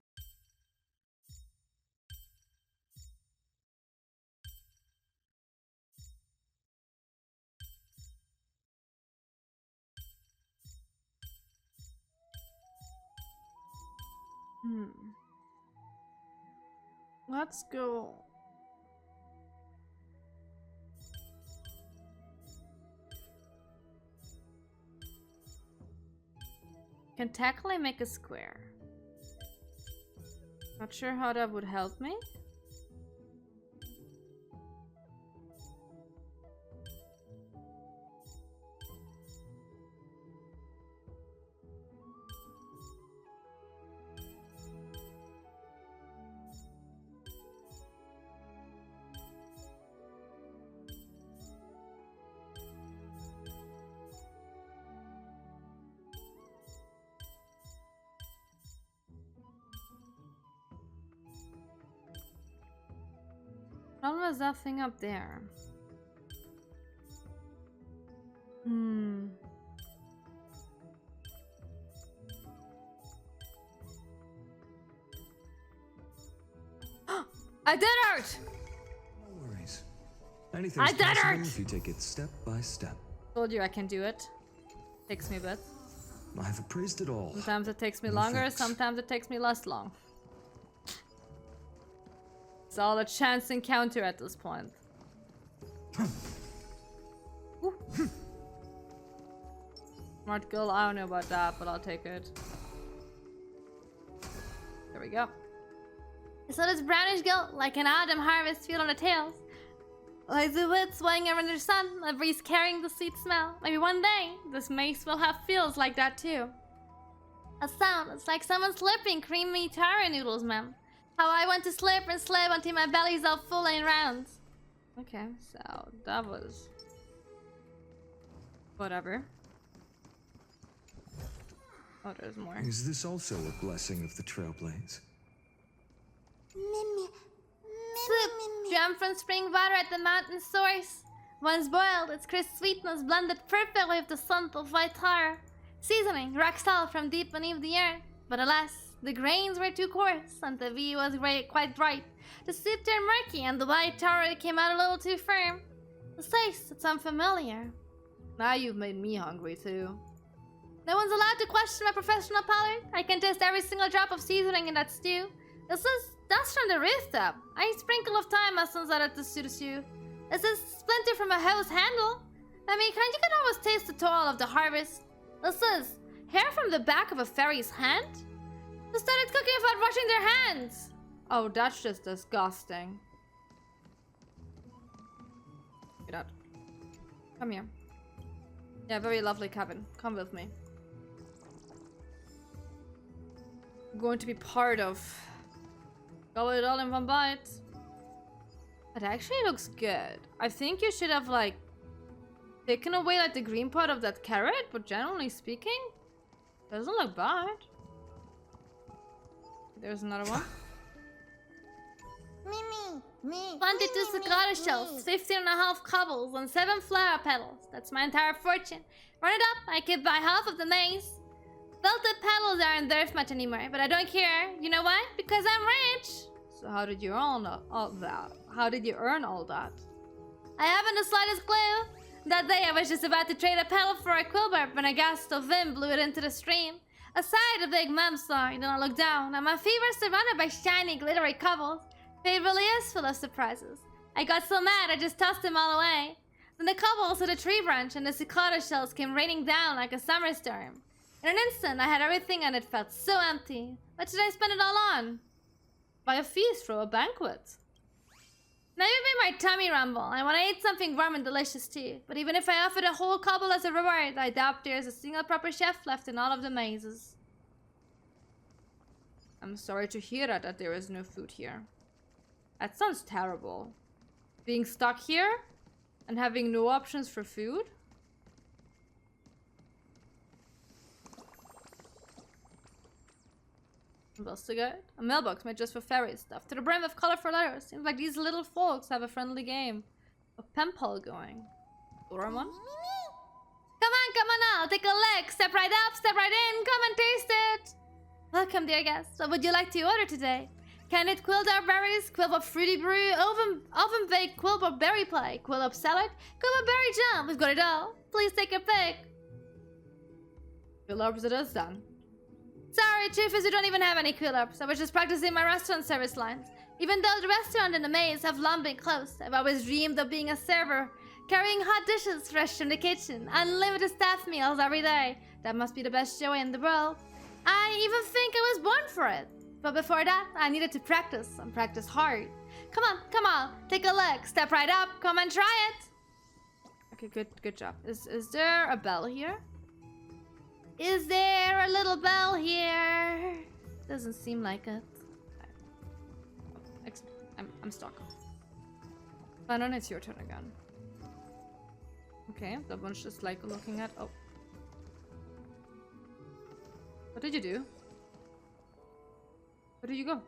Let's go. Can tackle and make a square. Not sure how that would help me. What was that thing up there? I did it! No worries. Anything's I did possible it! if you take it step by step. Told you I can do it. Takes me a bit. I've appraised it all. Sometimes it takes me No longer, thanks. sometimes it takes me less long. It's all a chance encounter at this point. Ooh. Smart girl, I don't know about that, but I'll take it. There we go. So this brownish goat, like an autumn harvest field on the tails. Like the wood swaying around the sun, a breeze carrying the sweet smell. Maybe one day, this mace will have fields like that too. A sound, it's like someone slurping creamy taro noodles, ma'am. How I want to slurp and slurp until my belly's all full and round. Okay, so that was... whatever. Oh, there's more. Is this also a blessing of the Trailblaze? Soup, drawn from spring water at the mountain source. Once boiled, its crisp sweetness blended perfectly with the scent of white tar. Seasoning, rock salt from deep beneath the earth. But alas, the grains were too coarse, and the V was quite bright. The soup turned murky, and the white tar came out a little too firm. The taste, it's unfamiliar. Now you've made me hungry too. No one's allowed to question my professional palate. I can taste every single drop of seasoning in that stew. That's from the rooftop. I sprinkle of thyme essence at it to suit you. This is splinter from a hose handle. I mean, you can always taste the toil of the harvest. This is hair from the back of a fairy's hand? They started cooking without washing their hands. Oh, that's just disgusting. Get out. Come here. Yeah, very lovely cabin. Come with me. I'm going to be part of... Go it all in one bite. It actually looks good. I think you should have, like, taken away, like, the green part of that carrot, but generally speaking, it doesn't look bad. There's another one. 22 cicada shells, 15.5 cobbles, and 7 flower petals. That's my entire fortune. Run it up, I could buy half of the maze. Belted petals aren't worth much anymore, but I don't care. You know why? Because I'm rich. So how did you earn all that? How did you earn all that? I haven't the slightest clue. That day I was just about to trade a petal for a quillbarb when a gust of wind blew it into the stream. A sight a big mom saw, then I looked down, and my feet were surrounded by shiny, glittery cobbles. Fate really is full of surprises. I got so mad I just tossed them all away. Then the cobbles hit a tree branch, and the cicada shells came raining down like a summer storm. In an instant, I had everything and it felt so empty. What should I spend it all on? Buy a feast for a banquet. Now you made my tummy rumble. I want to eat something warm and delicious too. But even if I offered a whole cobble as a reward, I doubt there's a single proper chef left in all of the mazes. I'm sorry to hear that there is no food here. That sounds terrible. Being stuck here and having no options for food? Investigate. A mailbox made just for fairy stuff. To the brim with colorful letters. Seems like these little folks have a friendly game of pen pal going. Doraemon? Come on smell, take a lick, step right up, step right in, come and taste it. Welcome, dear guests. What would you like to order today? Candied quilled-up berries, quilled-up fruity brew, oven-baked quilled-up berry pie, quilled-up salad, quilled-up berry jam. We've got it all. Please take your pick. Quillubs it is done. Sorry, truth is we don't even have any quillubs. I was just practicing my restaurant service lines. Even though the restaurant and the maze have long been closed, I've always dreamed of being a server, carrying hot dishes fresh from the kitchen, unlimited staff meals every day. That must be the best joy in the world. I even think I was born for it. But before that, I needed to practice, and practice hard. Come on, take a look, step right up, come and try it. Okay, good job. Is there a bell here? Is there a little bell here? Doesn't seem like it. I'm stuck. Fanon, it's your turn again. Okay, that one's just like looking at. Oh. What did you do? Where did you go?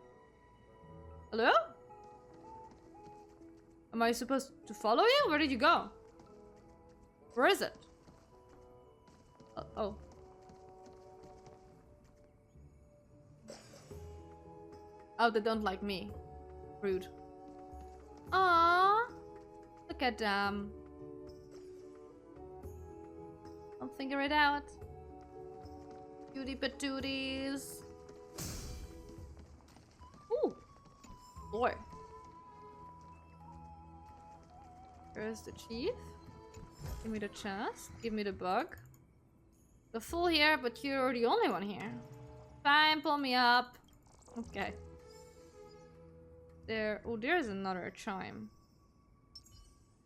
Hello? Am I supposed to follow you? Where did you go? Where is it? Oh. Oh, they don't like me. Rude. Aww. Look at them. I'll figure it out. Cutie patooties. Ooh. Boy. Here's the chief. Give me the chest. Give me the bug. The fool here, but you're the only one here. Fine, pull me up. Okay. There's another chime.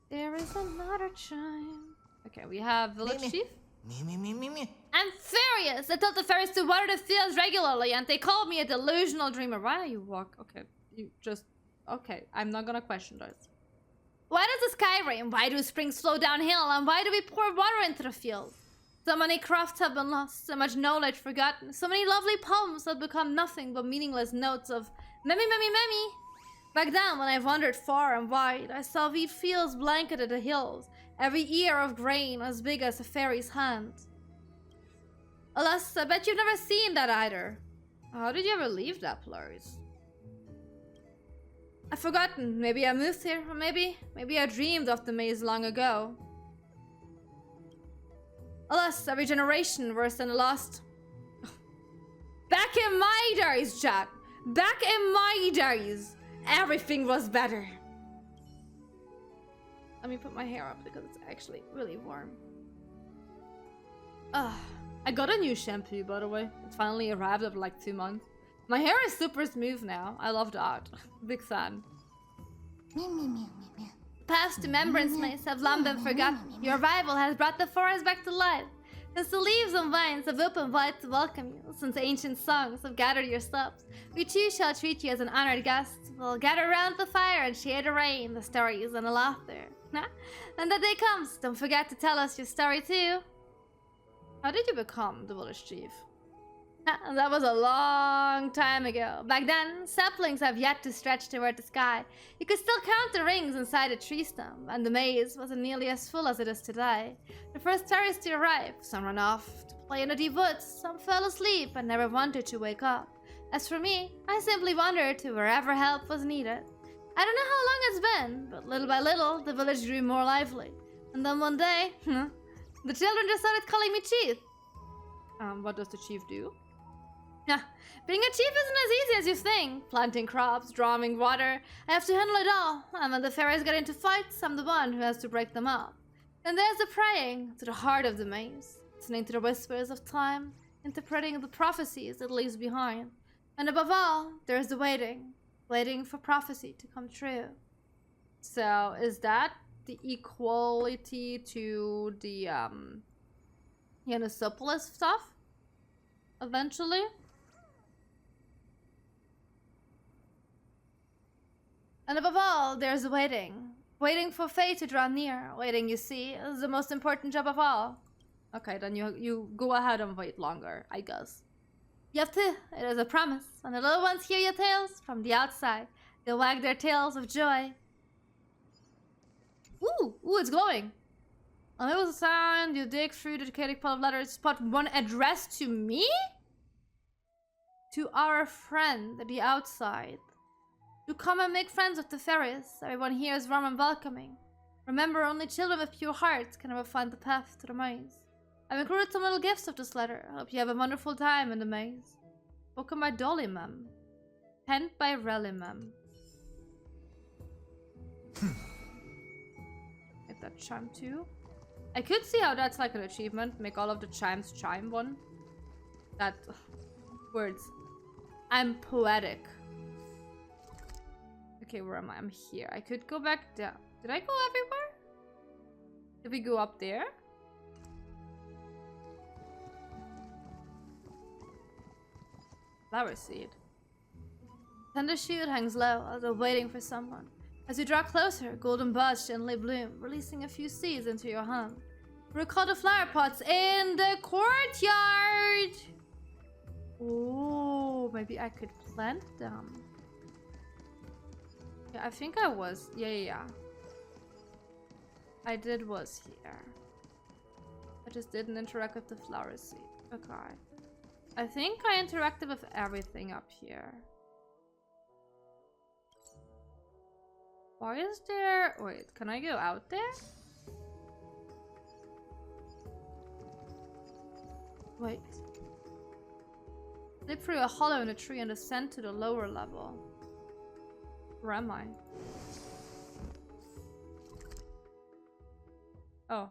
There is another chime. Okay, we have village chief. Me. I'm furious. I told the fairies to water the fields regularly, and they called me a delusional dreamer. Why are you walk? Okay, you just. Okay, I'm not gonna question this. Why does the sky rain? Why do springs flow downhill? And why do we pour water into the fields? So many crafts have been lost, so much knowledge forgotten, so many lovely poems have become nothing but meaningless notes of memmy. Back then, when I wandered far and wide, I saw wheat fields blanketed the hills, every ear of grain as big as a fairy's hand. Alas, I bet you've never seen that either. How did you ever leave that place? I've forgotten. Maybe I moved here, or maybe I dreamed of the maze long ago. Alas, every generation worse than the last. Back in my days, Jack. Back in my days, everything was better. Let me put my hair up because it's actually really warm. I got a new shampoo, by the way. It finally arrived after like 2 months. My hair is super smooth now. I love that. Big fan. Past remembrance may have long been forgotten. Your arrival has brought the forest back to life. Since the leaves and vines have opened wide to welcome you, since ancient songs have gathered your steps, we too shall treat you as an honored guest. We'll gather around the fire and share the rain, the stories, and the laughter. When the day comes, don't forget to tell us your story too. How did you become the village chief? That was a long time ago. Back then, saplings have yet to stretch toward the sky. You could still count the rings inside a tree stump, and the maze wasn't nearly as full as it is today. The first tourists to arrive, some ran off to play in the deep woods, some fell asleep and never wanted to wake up. As for me, I simply wandered to wherever help was needed. I don't know how long it's been, but little by little, the village grew more lively. And then one day, the children just started calling me chief. What does the chief do? Being a chief isn't as easy as you think. Planting crops, drawing water, I have to handle it all. And when the fairies get into fights, I'm the one who has to break them up. And there's the praying to the heart of the maze, listening to the whispers of time, interpreting the prophecies it leaves behind. And above all, there's the waiting for prophecy to come true. So, is that the equality to the, Yanosopolis stuff? Eventually? And above all, there's waiting. Waiting for fate to draw near. Waiting, you see, is the most important job of all. Okay, then you go ahead and wait longer, I guess. You have to. It is a promise. When the little ones hear your tales from the outside, they'll wag their tails of joy. Ooh, it's glowing. On the sound, you dig through the chaotic pile of letters, spot one addressed to me? To our friend at the outside. Do come and make friends with the fairies. Everyone here is warm and welcoming. Remember, only children with pure hearts can ever find the path to the maze. I've included some little gifts of this letter. I hope you have a wonderful time in the maze. Spoken by Dolly Mem. Penned by Relly Mem. Make that chime too. I could see how that's like an achievement. Make all of the chimes chime one. That... words. I'm poetic. Okay, where am I? I'm here. I could go back down. Did I go everywhere? Did we go up there? Flower seed. Tender shoot hangs low as though waiting for someone. As you draw closer, golden buds gently bloom, releasing a few seeds into your hand. Recall the flower pots in the courtyard! Oh, maybe I could plant them. Yeah, I think I was. Yeah. I was here. I just didn't interact with the flower seed. Okay. I think I interacted with everything up here. Why is there... Wait, can I go out there? Wait. Slip through a hollow in a tree and ascend to the lower level. Where am I? Oh.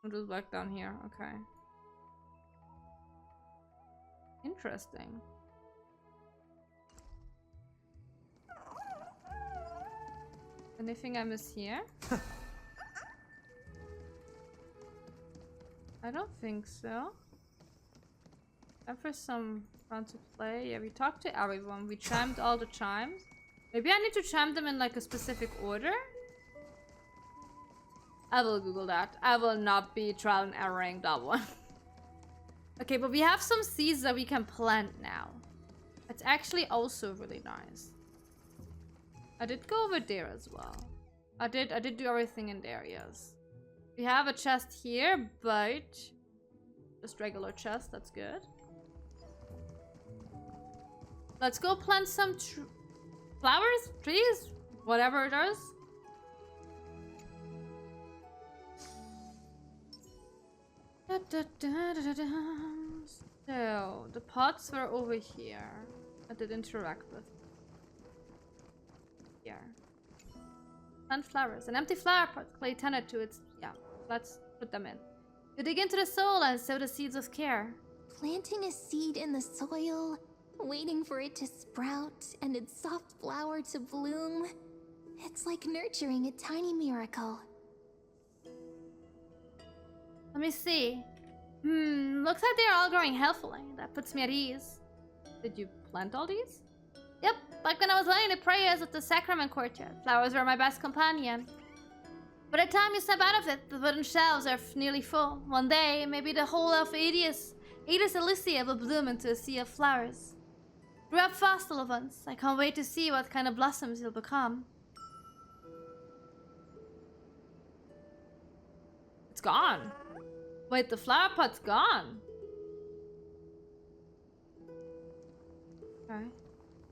I'm just back down here. Okay. Interesting. Anything I miss here? I don't think so. Time for some fun to play. Yeah, we talked to everyone. We chimed all the chimes. Maybe I need to chime them in like a specific order? I will Google that. I will not be trial and erroring that one. Okay, but we have some seeds that we can plant now. It's actually also really nice. I did go over there as well. I did do everything in there, yes. We have a chest here, but just regular chest, that's good. Let's go plant some flowers, trees, whatever it is. So, the pots were over here. I did interact with. Here. Plant flowers. An empty flower pot. Clay tended to its... Yeah, let's put them in. You dig into the soil and sow the seeds with care. Planting a seed in the soil, waiting for it to sprout and its soft flower to bloom. It's like nurturing a tiny miracle. Let me see. Looks like they're all growing healthily. That puts me at ease. Did you plant all these? Yep, like when I was learning the prayers at the sacrament courtyard. Flowers were my best companion. By the time you step out of it, the wooden shelves are nearly full. One day, maybe the whole of Aedes Elysiae will bloom into a sea of flowers. Grow up fast, little ones. I can't wait to see what kind of blossoms you'll become. It's gone. Wait, the flower pot's gone. Okay.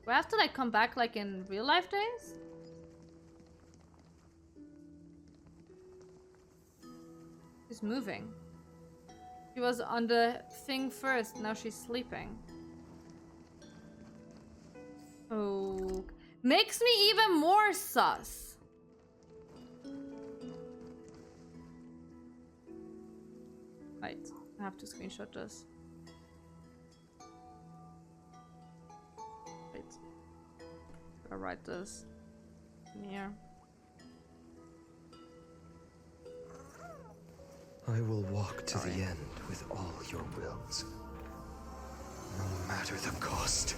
Do I have to like come back like in real life days? She's moving. She was on the thing first, now she's sleeping. Oh, makes me even more sus. Right, I have to screenshot this. Wait. Gotta write this in here. I will walk to the end with all your wills, no matter the cost.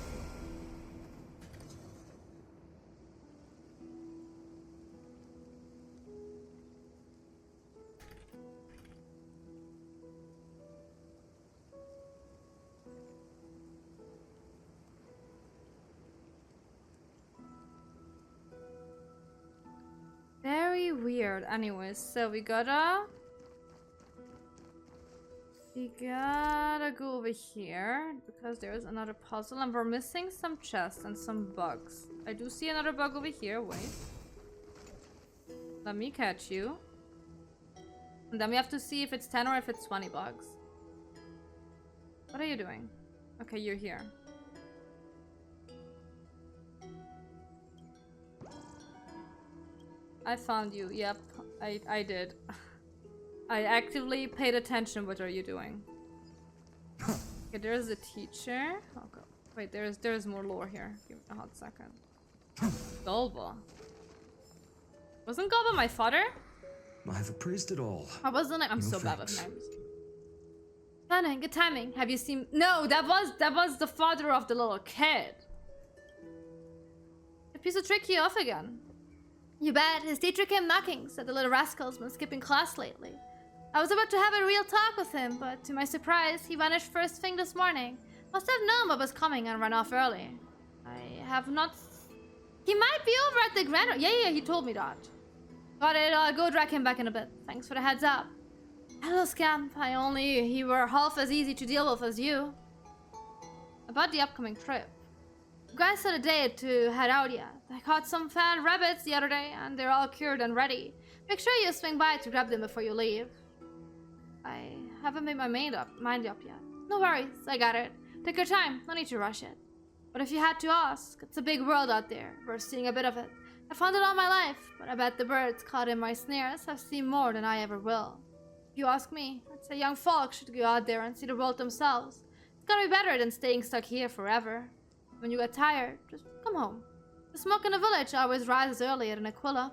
Very weird. Anyways, so we gotta We gotta go over here because there's another puzzle and we're missing some chests and some bugs. I do see another bug over here. Wait. Let me catch you. And then we have to see if it's 10 or if it's 20 bugs. What are you doing? Okay, you're here. I found you. Yep, I did. I actively paid attention. What are you doing? Okay, there's a teacher. Oh god. Wait, there's more lore here. Give me a hot second. Golba. Wasn't Golba my father? I've appraised it all. I wasn't. I'm No so bad with thanks. names. Fanning, good timing. Have you seen? No, that was the father of the little kid. A piece of trick you off again. You bet. His teacher came knocking, said the little rascal's been skipping class lately. I was about to have a real talk with him, but to my surprise, he vanished first thing this morning. Must have known what was coming and ran off early. I have not... He might be over at the Grand... Yeah, he told me that. Got it, I'll go drag him back in a bit. Thanks for the heads up. Hello, Scamp. I only knew he were half as easy to deal with as you. About the upcoming trip. You guys set a date to head out yet. I caught some fat rabbits the other day, and they're all cured and ready. Make sure you swing by to grab them before you leave. I haven't made my mind up yet. No worries, I got it. Take your time, no need to rush it. But if you had to ask, it's a big world out there. We're seeing a bit of it. I found it all my life, but I bet the birds caught in my snares have seen more than I ever will. If you ask me, I'd say young folk should go out there and see the world themselves. It's gonna be better than staying stuck here forever. When you get tired, just come home. The smoke in the village always rises earlier than Aquila.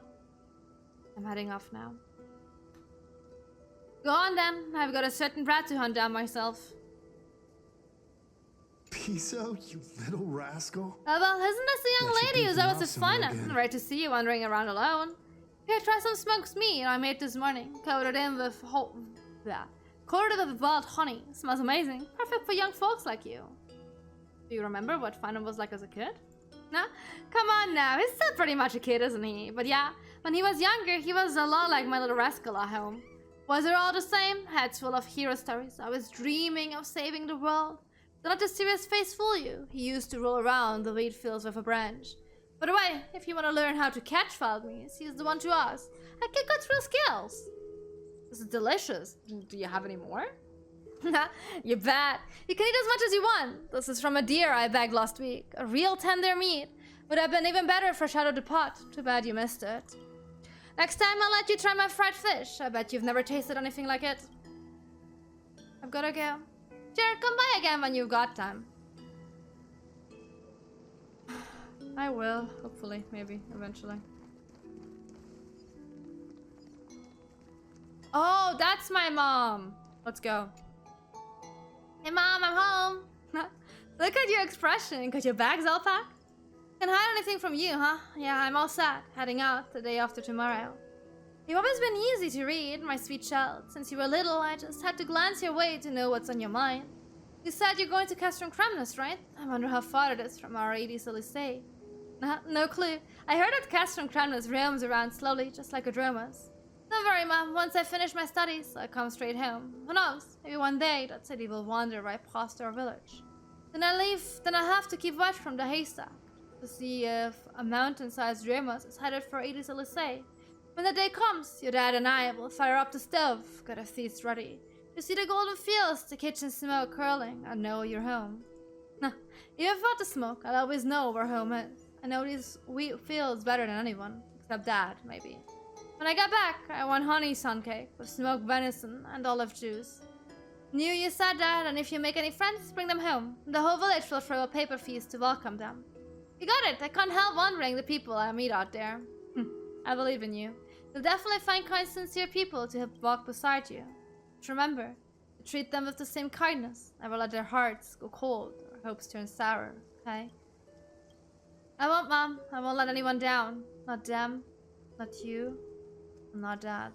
I'm heading off now. Go on then, I've got a certain brat to hunt down myself. Piso, you little rascal. Well, isn't this the young Bet you lady who's beat always him so up somewhere fun? again. Right to see you wandering around alone. Here, try some smoked meat I made this morning. Coated in with coated with wild honey. Smells amazing. Perfect for young folks like you. Do you remember what Finan was like as a kid? Nah, come on now. He's still pretty much a kid, isn't he? But yeah, when he was younger, he was a lot like my little rascal at home. Was it all the same? Heads full of hero stories. I was dreaming of saving the world. Don't let the serious face fool you. He used to roll around the wheat fields with a branch. By the way, if you want to learn how to catch wild meat, he's the one to ask. I can got real skills. This is delicious. Do you have any more? You bet. You can eat as much as you want. This is from a deer I bagged last week. A real tender meat. Would have been even better fresh out of the pot. Too bad you missed it. Next time I'll let you try my fried fish. I bet you've never tasted anything like it. I've gotta go. Jared, come by again when you've got time. I will. Hopefully. Maybe. Eventually. Oh, that's my mom. Let's go. Hey Mom, I'm home. Look at your expression. Got your bags all packed? Can't hide anything from you, huh? Yeah, I'm all set. Heading out the day after tomorrow. You've always been easy to read, my sweet child. Since you were little, I just had to glance your way to know what's on your mind. You said you're going to Castrum Cremnus, right? I wonder how far it is from our Aedes Elysiae. No clue. I heard that Castrum Cremnus roams around slowly, just like a dromas. Don't worry, Mom. Once I finish my studies, I'll come straight home. Who knows? Maybe one day that city will wander right past our village. Then I leave. Then I have to keep watch from the haystack to see if a mountain-sized dromas is headed for Aedes Elysiae. When the day comes, your dad and I will fire up the stove, get our feasts ready. You see the golden fields, the kitchen smoke curling, and know you're home. Nah, even without the smoke, I'll always know where home is. I know these wheat fields better than anyone, except Dad, maybe. When I get back, I want honey sun cake with smoked venison and olive juice. Knew you said that, and if you make any friends, bring them home. The whole village will throw a paper feast to welcome them. You got it. I can't help wondering the people I meet out there. I believe in you. You'll definitely find kind, sincere people to walk beside you. But remember, to treat them with the same kindness. Never let their hearts go cold or hopes turn sour, okay? I won't, Mom. I won't let anyone down. Not them, not you, and not Dad.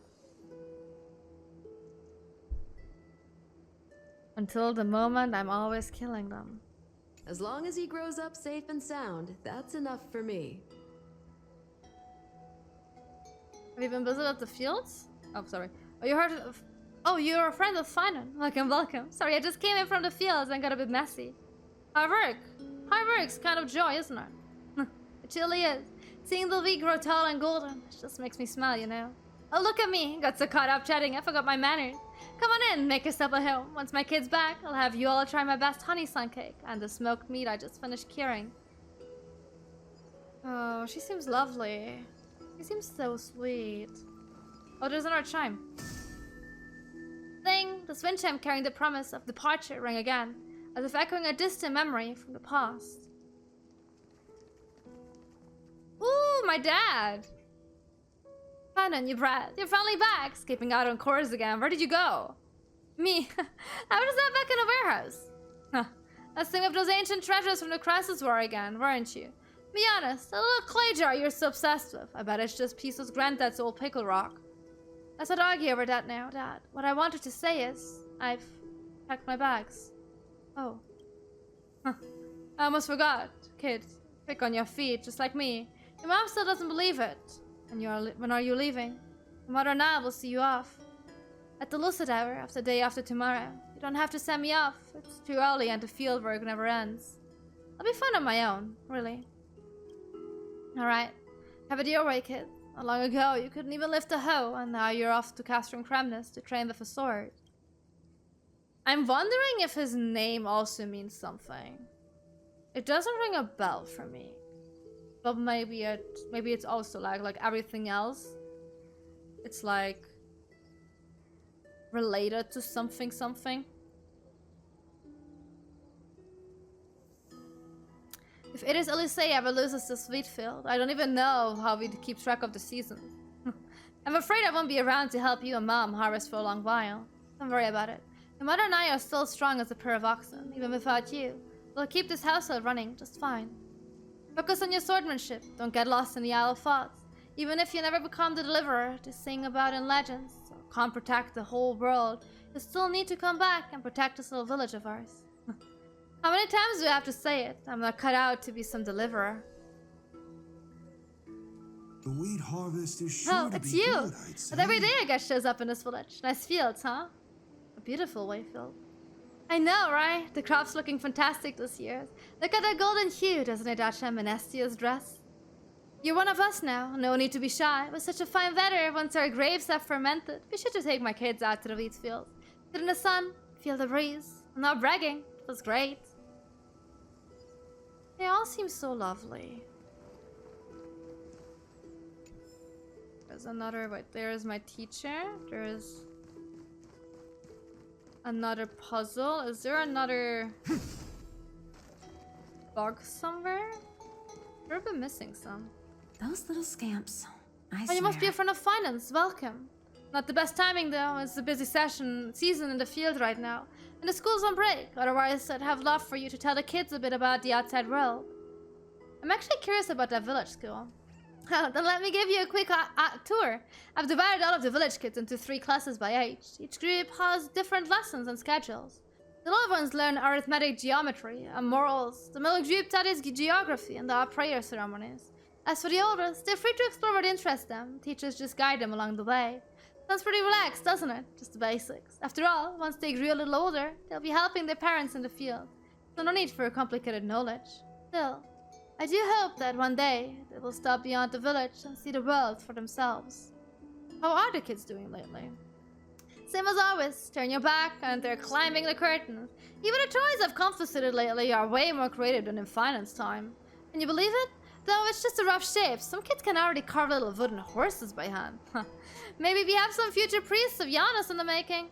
Until the moment I'm always killing them. As long as he grows up safe and sound, that's enough for me. Have you been visited at the fields? Oh, sorry. Oh, you heard of... Oh, you're a friend of Finan. Welcome, welcome. Sorry, I just came in from the fields and got a bit messy. Hard work's kind of joy, isn't it? It really is. Seeing the wheat grow tall and golden, it just makes me smile, you know. Oh, look at me. Got so caught up chatting, I forgot my manners. Come on in, make yourself at home. Once my kid's back, I'll have you all try my best honey sun cake and the smoked meat I just finished curing. Oh, she seems lovely. She seems so sweet. Oh, there's another chime. Ding! The wind chime carrying the promise of departure rang again, as if echoing a distant memory from the past. Ooh, my dad! Finan, you brat, you're finally back! Skipping out on chorus again. Where did you go? Me? I was that back in the warehouse. Huh. Let's think of those ancient treasures from the Crisis War again, weren't you? Be honest, a little clay jar you're so obsessed with. I bet it's just Piso's granddad's old pickle rock. Let's not argue over that now, Dad. What I wanted to say is, I've packed my bags. Oh. Huh. I almost forgot. Kid, quick on your feet, just like me. Your mom still doesn't believe it. When are you leaving? Your mother and I will see you off. At the lucid hour of the day after tomorrow. You don't have to send me off. It's too early and the field work never ends. I'll be fine on my own, really. Alright. Have it your way, kid. Not long ago, you couldn't even lift a hoe, and now you're off to Castrum Kremnis to train with a sword. I'm wondering if his name also means something. It doesn't ring a bell for me. But maybe it's also like everything else. It's like related to something. If it is Elysiae ever loses this wheat field, I don't even know how we keep track of the seasons. I'm afraid I won't be around to help you and Mom harvest for a long while. Don't worry about it. Your mother and I are still strong as a pair of oxen, even without you. We'll keep this household running just fine. Focus on your swordsmanship. Don't get lost in the Isle of Thoughts. Even if you never become the deliverer to sing about in legends, or can't protect the whole world, you still need to come back and protect this little village of ours. How many times do I have to say it? I'm not cut out to be some deliverer. The wheat harvest is sure to it's be you! good, I'd say. But every day I guess shows up in this village. Nice fields, huh? A beautiful way field. I know, right? The crop's looking fantastic this year. Look at that golden hue, doesn't it, Dacha Menestio's dress? You're one of us now. No need to be shy. With such a fine weather, once our grapes have fermented, be sure to take my kids out to the wheat field. Sit in the sun, feel the breeze. I'm not bragging. It was great. They all seem so lovely. There's another... Wait, there's my teacher. There's... another puzzle. Is there another bug somewhere? I've been missing some. Those little scamps. Oh, you must be a friend of Finance. Welcome. Not the best timing though. It's a busy season in the field right now. And the school's on break. Otherwise, I'd have loved for you to tell the kids a bit about the outside world. I'm actually curious about that village school. Then let me give you a quick tour. I've divided all of the village kids into 3 classes by age. Each group has different lessons and schedules. The little ones learn arithmetic, geometry, and morals. The middle group studies geography and our prayer ceremonies. As for the oldest, they're free to explore what interests them. Teachers just guide them along the way. Sounds pretty relaxed, doesn't it? Just the basics. After all, once they grew a little older, they'll be helping their parents in the field. So no need for complicated knowledge. Still, I do hope that one day they will stop beyond the village and see the world for themselves. How are the kids doing lately? Same as always, turn your back and they're climbing the curtains. Even the toys I've confiscated lately are way more creative than in finance time. Can you believe it? Though it's just a rough shape, some kids can already carve little wooden horses by hand. Maybe we have some future priests of Giannis in the making.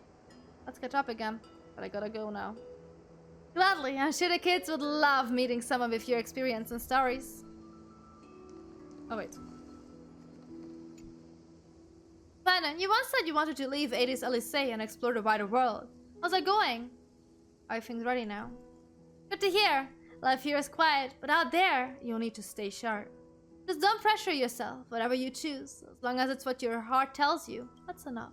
Let's catch up again, but I gotta go now. Gladly, I'm sure the kids would love meeting someone with your experience and stories. Oh wait. Finan, you once said you wanted to leave Aedes Elysiae and explore the wider world. How's that going? Are things ready now? Good to hear. Life here is quiet, but out there, you'll need to stay sharp. Just don't pressure yourself, whatever you choose. As long as it's what your heart tells you, that's enough.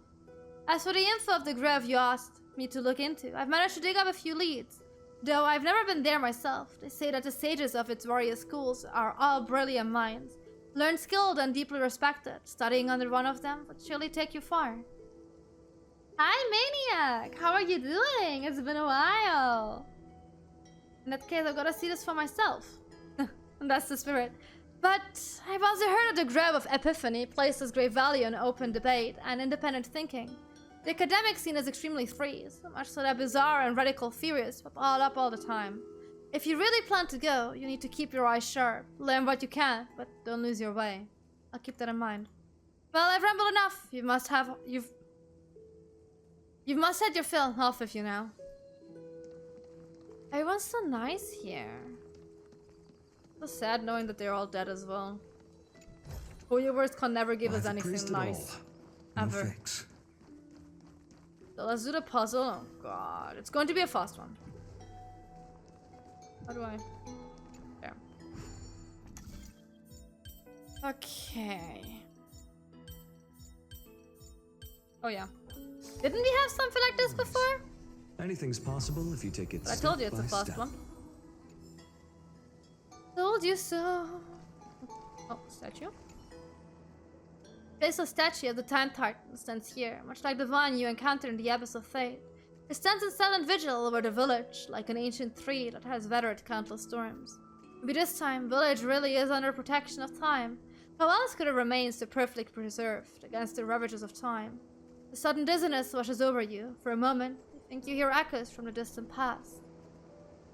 As for the info of the grove you asked me to look into, I've managed to dig up a few leads. Though I've never been there myself, they say that the sages of its various schools are all brilliant minds. Learned, skilled, and deeply respected. Studying under one of them would surely take you far. Hi, Maniac! How are you doing? It's been a while. In that case, I've got to see this for myself. And that's the spirit. But I've also heard that the grove of Epiphany places great value on open debate and independent thinking. The academic scene is extremely free, so much so that bizarre and radical theories pop all up all the time. If you really plan to go, you need to keep your eyes sharp, learn what you can, but don't lose your way. I'll keep that in mind. Well, I've rambled enough. You've must had your fill. Off with you now. Everyone's so nice here. So sad knowing that they're all dead as well. Hoyoverse can never give us anything nice. Ever. No fix. So let's do the puzzle. Oh god. It's going to be a fast one. How do I? There. Okay. Oh yeah. Didn't we have something like this before? Anything's possible if you take it I step told you it's a by fast step. one. Told you so. Oh, statue. Place a statue of the Time Titan stands here, much like the one you encountered in the Abyss of Fate. It stands in silent vigil over the village, like an ancient tree that has weathered countless storms. Maybe this time, village really is under protection of time. How else could it remain so perfectly preserved against the ravages of time? A sudden dizziness washes over you. For a moment, you think you hear echoes from the distant past.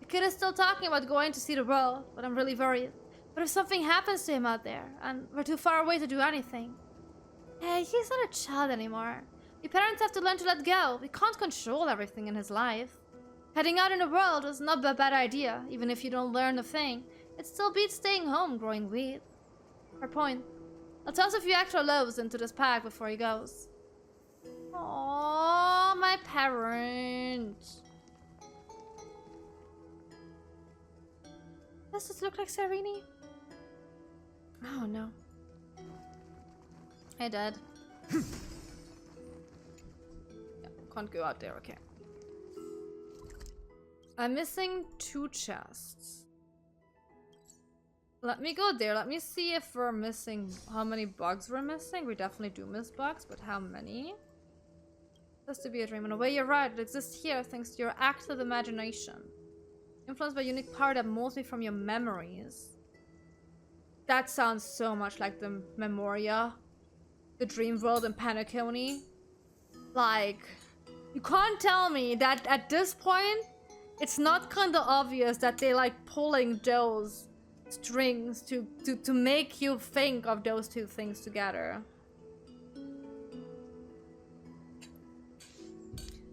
The kid is still talking about going to see the world, but I'm really worried. What if something happens to him out there, and we're too far away to do anything? Hey, he's not a child anymore. Your parents have to learn to let go. We can't control everything in his life. Heading out in the world is not a bad idea, even if you don't learn a thing. It still beats staying home growing weed. Fair point. I'll toss a few extra loaves into this pack before he goes. Aww, my parents. Does this look like Serini? Oh no. Hey, Dad. Yeah, can't go out there, okay. I'm missing 2 chests. Let me go there. Let me see if we're missing how many bugs we're missing. We definitely do miss bugs, but how many? Has to be a dream. In a way, you're right. It exists here thanks to your active imagination. Influenced by unique power that molds me from your memories. That sounds so much like the Memoria. The dream world in Penacony. Like, you can't tell me that at this point, it's not kind of obvious that they like pulling those strings to make you think of those 2 things together.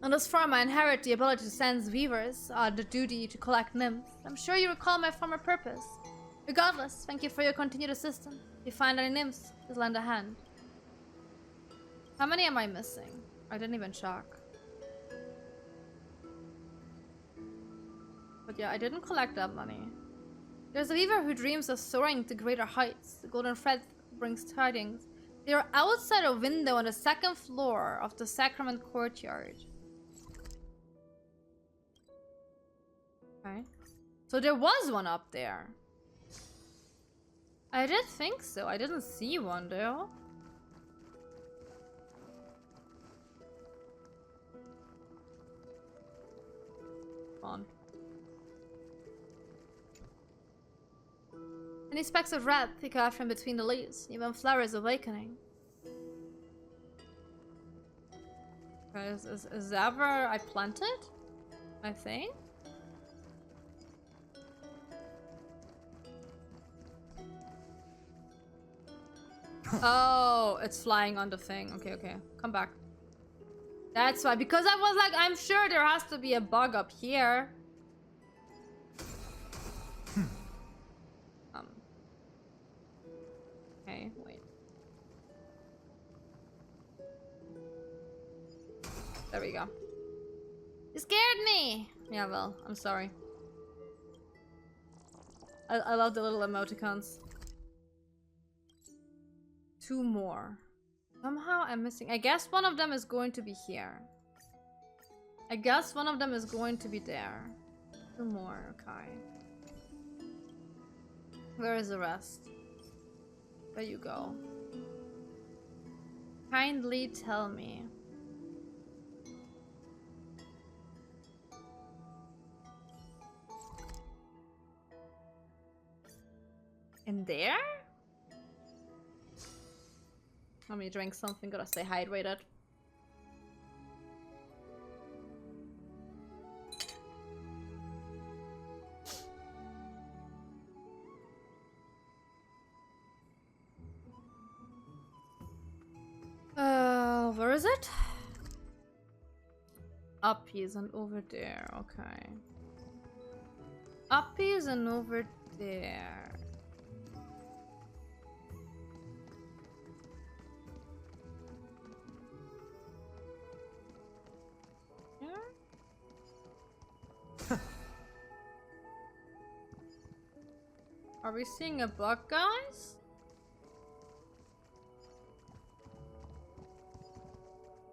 On this farm, I inherit the ability to sense weavers, the duty to collect nymphs. I'm sure you recall my former purpose. Regardless, thank you for your continued assistance. If you find any nymphs, please lend a hand. How many am I missing? I didn't even check. But yeah, I didn't collect that many. There's a weaver who dreams of soaring to greater heights. The golden thread brings tidings. They are outside a window on the 2nd floor of the Sacrament Courtyard. Okay. So there was one up there. I did think so. I didn't see one though. Come on. Any specks of red peek out from between the leaves, even flowers awakening. Okay, is that where I planted? I think? Oh, it's flying on the thing. Okay, okay. Come back. That's why. Because I was like, I'm sure there has to be a bug up here. Okay, wait. There we go. You scared me! Yeah, well, I'm sorry. I love the little emoticons. 2 more. Somehow I'm missing. I guess one of them is going to be here. I guess one of them is going to be there. 2 more, okay. Where is the rest? There you go. Kindly tell me. In there? Let me drink something, gotta stay hydrated. Where is it? Up is and over there, okay. Up is and over there. Are we seeing a bug, guys?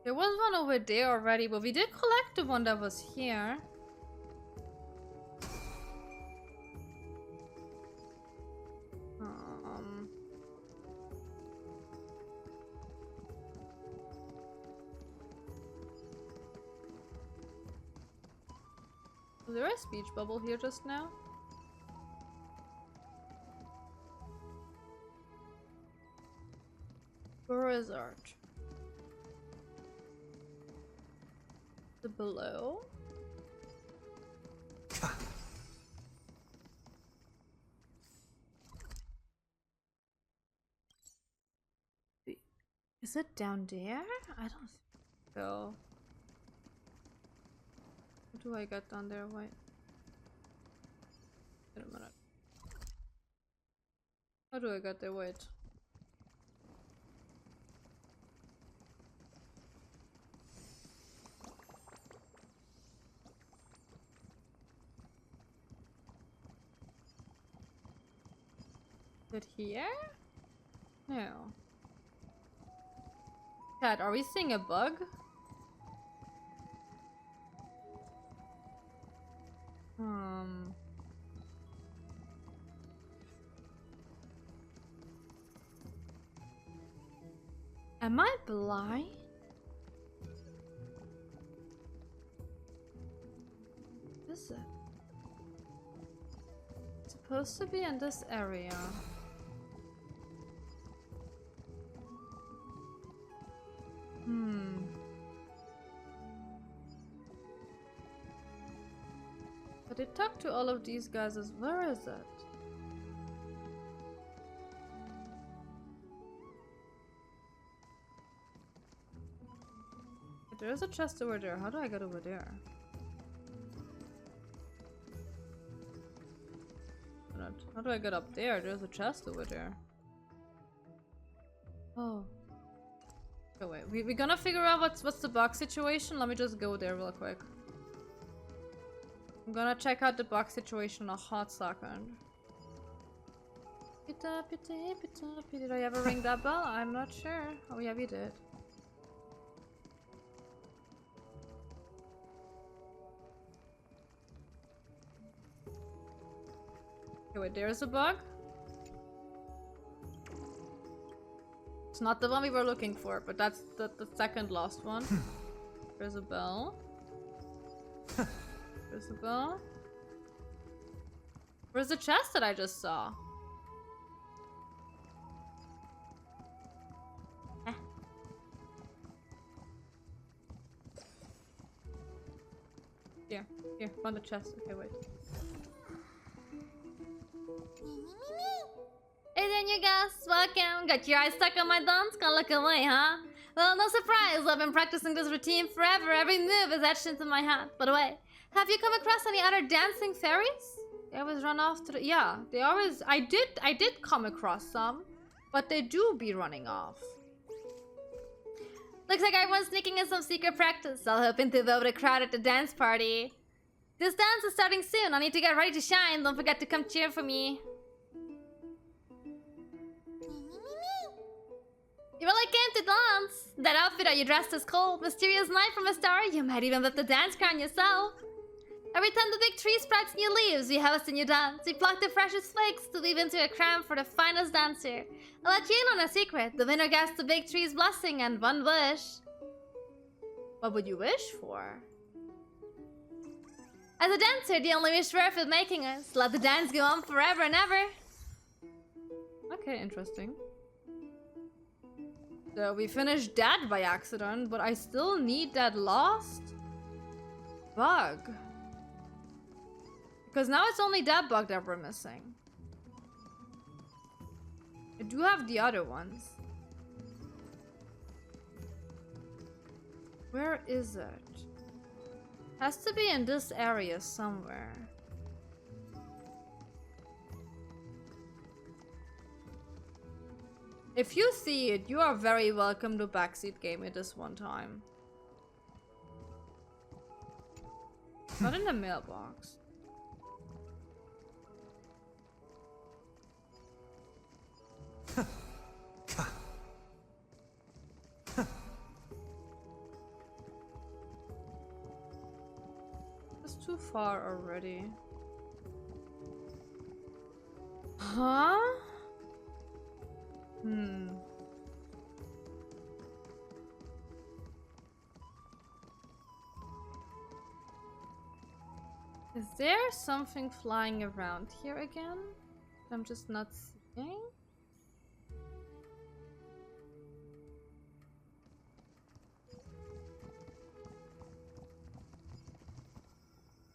There was one over there already, but we did collect the one that was here. Was there a speech bubble here just now? Where is art? The below? Is it down there? I don't think so. How do I get down there? Wait. Wait a minute. How do I get there? Wait. Is it here? No. Cat, are we seeing a bug? Am I blind? What is it? It's supposed to be in this area. But it talked to all of these guys as where is it? There's a chest over there. How do I get over there? How do I get up there? There's a chest over there. Oh. Oh wait, we're gonna figure out what's the bug situation. Let me just go there real quick. I'm gonna check out the bug situation in a hot second. Did I ever ring that bell? I'm not sure. Oh yeah, we did. Okay, wait, there's a bug. It's not the one we were looking for, but that's the second last one. There's a bell. There's a bell. Where's the chest that I just saw? Here, found the chest. Okay, wait. Hey there, you guys. Welcome. Got your eyes stuck on my dance? Can't look away, huh? Well, no surprise. I've been practicing this routine forever. Every move is etched into my hand. By the way, have you come across any other dancing fairies? They always run off to the... Yeah, they always... I did come across some. But they do be running off. Looks like everyone's sneaking in some secret practice. I'll hoping to vote a crowd at the dance party. This dance is starting soon. I need to get ready to shine. Don't forget to come cheer for me. You really came to dance. That outfit that you dressed is cold. Mysterious night from a star. You might even whip the dance crown yourself. Every time the big tree sprouts new leaves, we have a new dance. We pluck the freshest flakes to weave into a crown for the finest dancer. I'll let you in on a secret. The winner gets the big tree's blessing and one wish. What would you wish for? As a dancer, the only wish worth is making us. Let the dance go on forever and ever. Okay, interesting. So we finished that by accident, but I still need that lost bug. Because now it's only that bug that we're missing. I do have the other ones. Where is it? Has to be in this area somewhere. If you see it, you are very welcome to backseat game it this one time. Not in the mailbox. It's too far already. Huh? Is there something flying around here again? I'm just not seeing?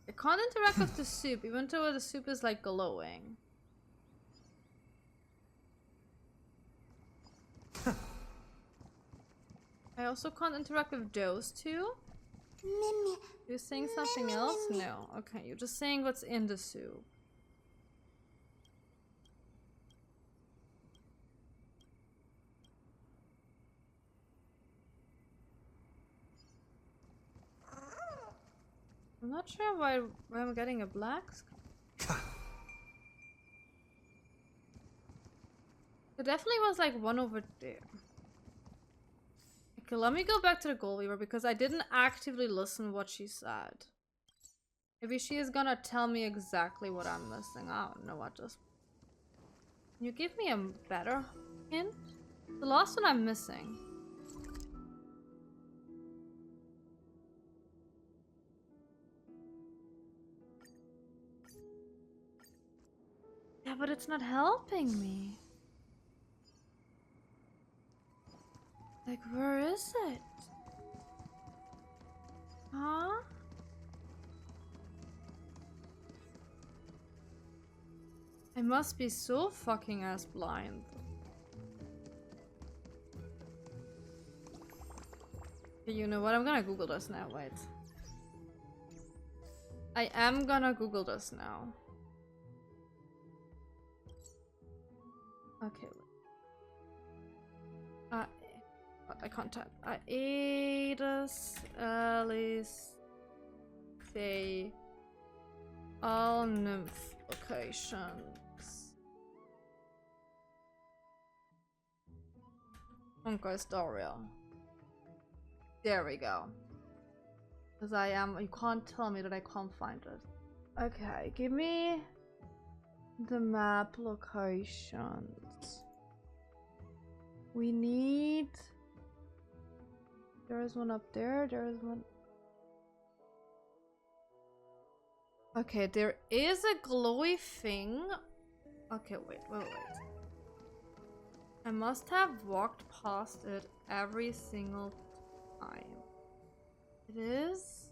I can't interact with the soup, even though the soup is like glowing. I also can't interact with those two. You're saying something else? No. Okay, you're just saying what's in the soup. I'm not sure why I'm getting a black screen. There definitely was like one over there. Okay, let me go back to the goal weaver because I didn't actively listen what she said. Maybe she is gonna tell me exactly what I'm missing. I don't know what just. Can you give me a better hint? The last one I'm missing. Yeah, but it's not helping me. Like, where is it? Huh? I must be so fucking ass blind. Okay, you know what? I'm gonna Google this now. Wait. I am gonna Google this now. Okay. What? I can't type. Aedes, Elysiae, all nymph locations. Honkai Storia. There we go. Because you can't tell me that I can't find it. Okay, give me the map locations. We need... There is one up there, there is one... Okay, there is a glowy thing. Okay, wait. I must have walked past it every single time. It is...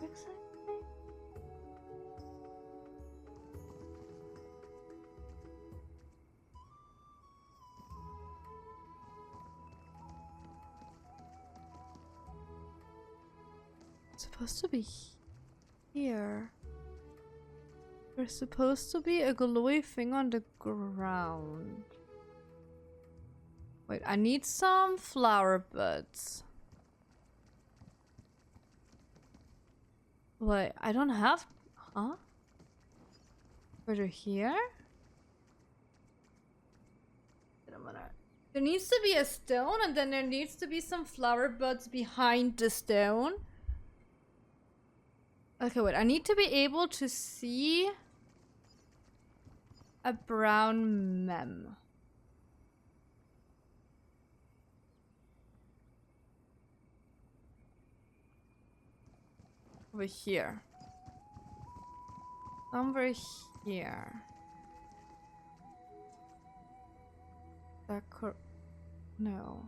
Exactly. It's supposed to be here. There's supposed to be a glowy thing on the ground. Wait, I need some flower buds. Wait, I don't have... Huh? Over here? Wait a minute. There needs to be a stone and then there needs to be some flower buds behind the stone. Okay, wait. I need to be able to see a brown mem. Over here. Somewhere here. No.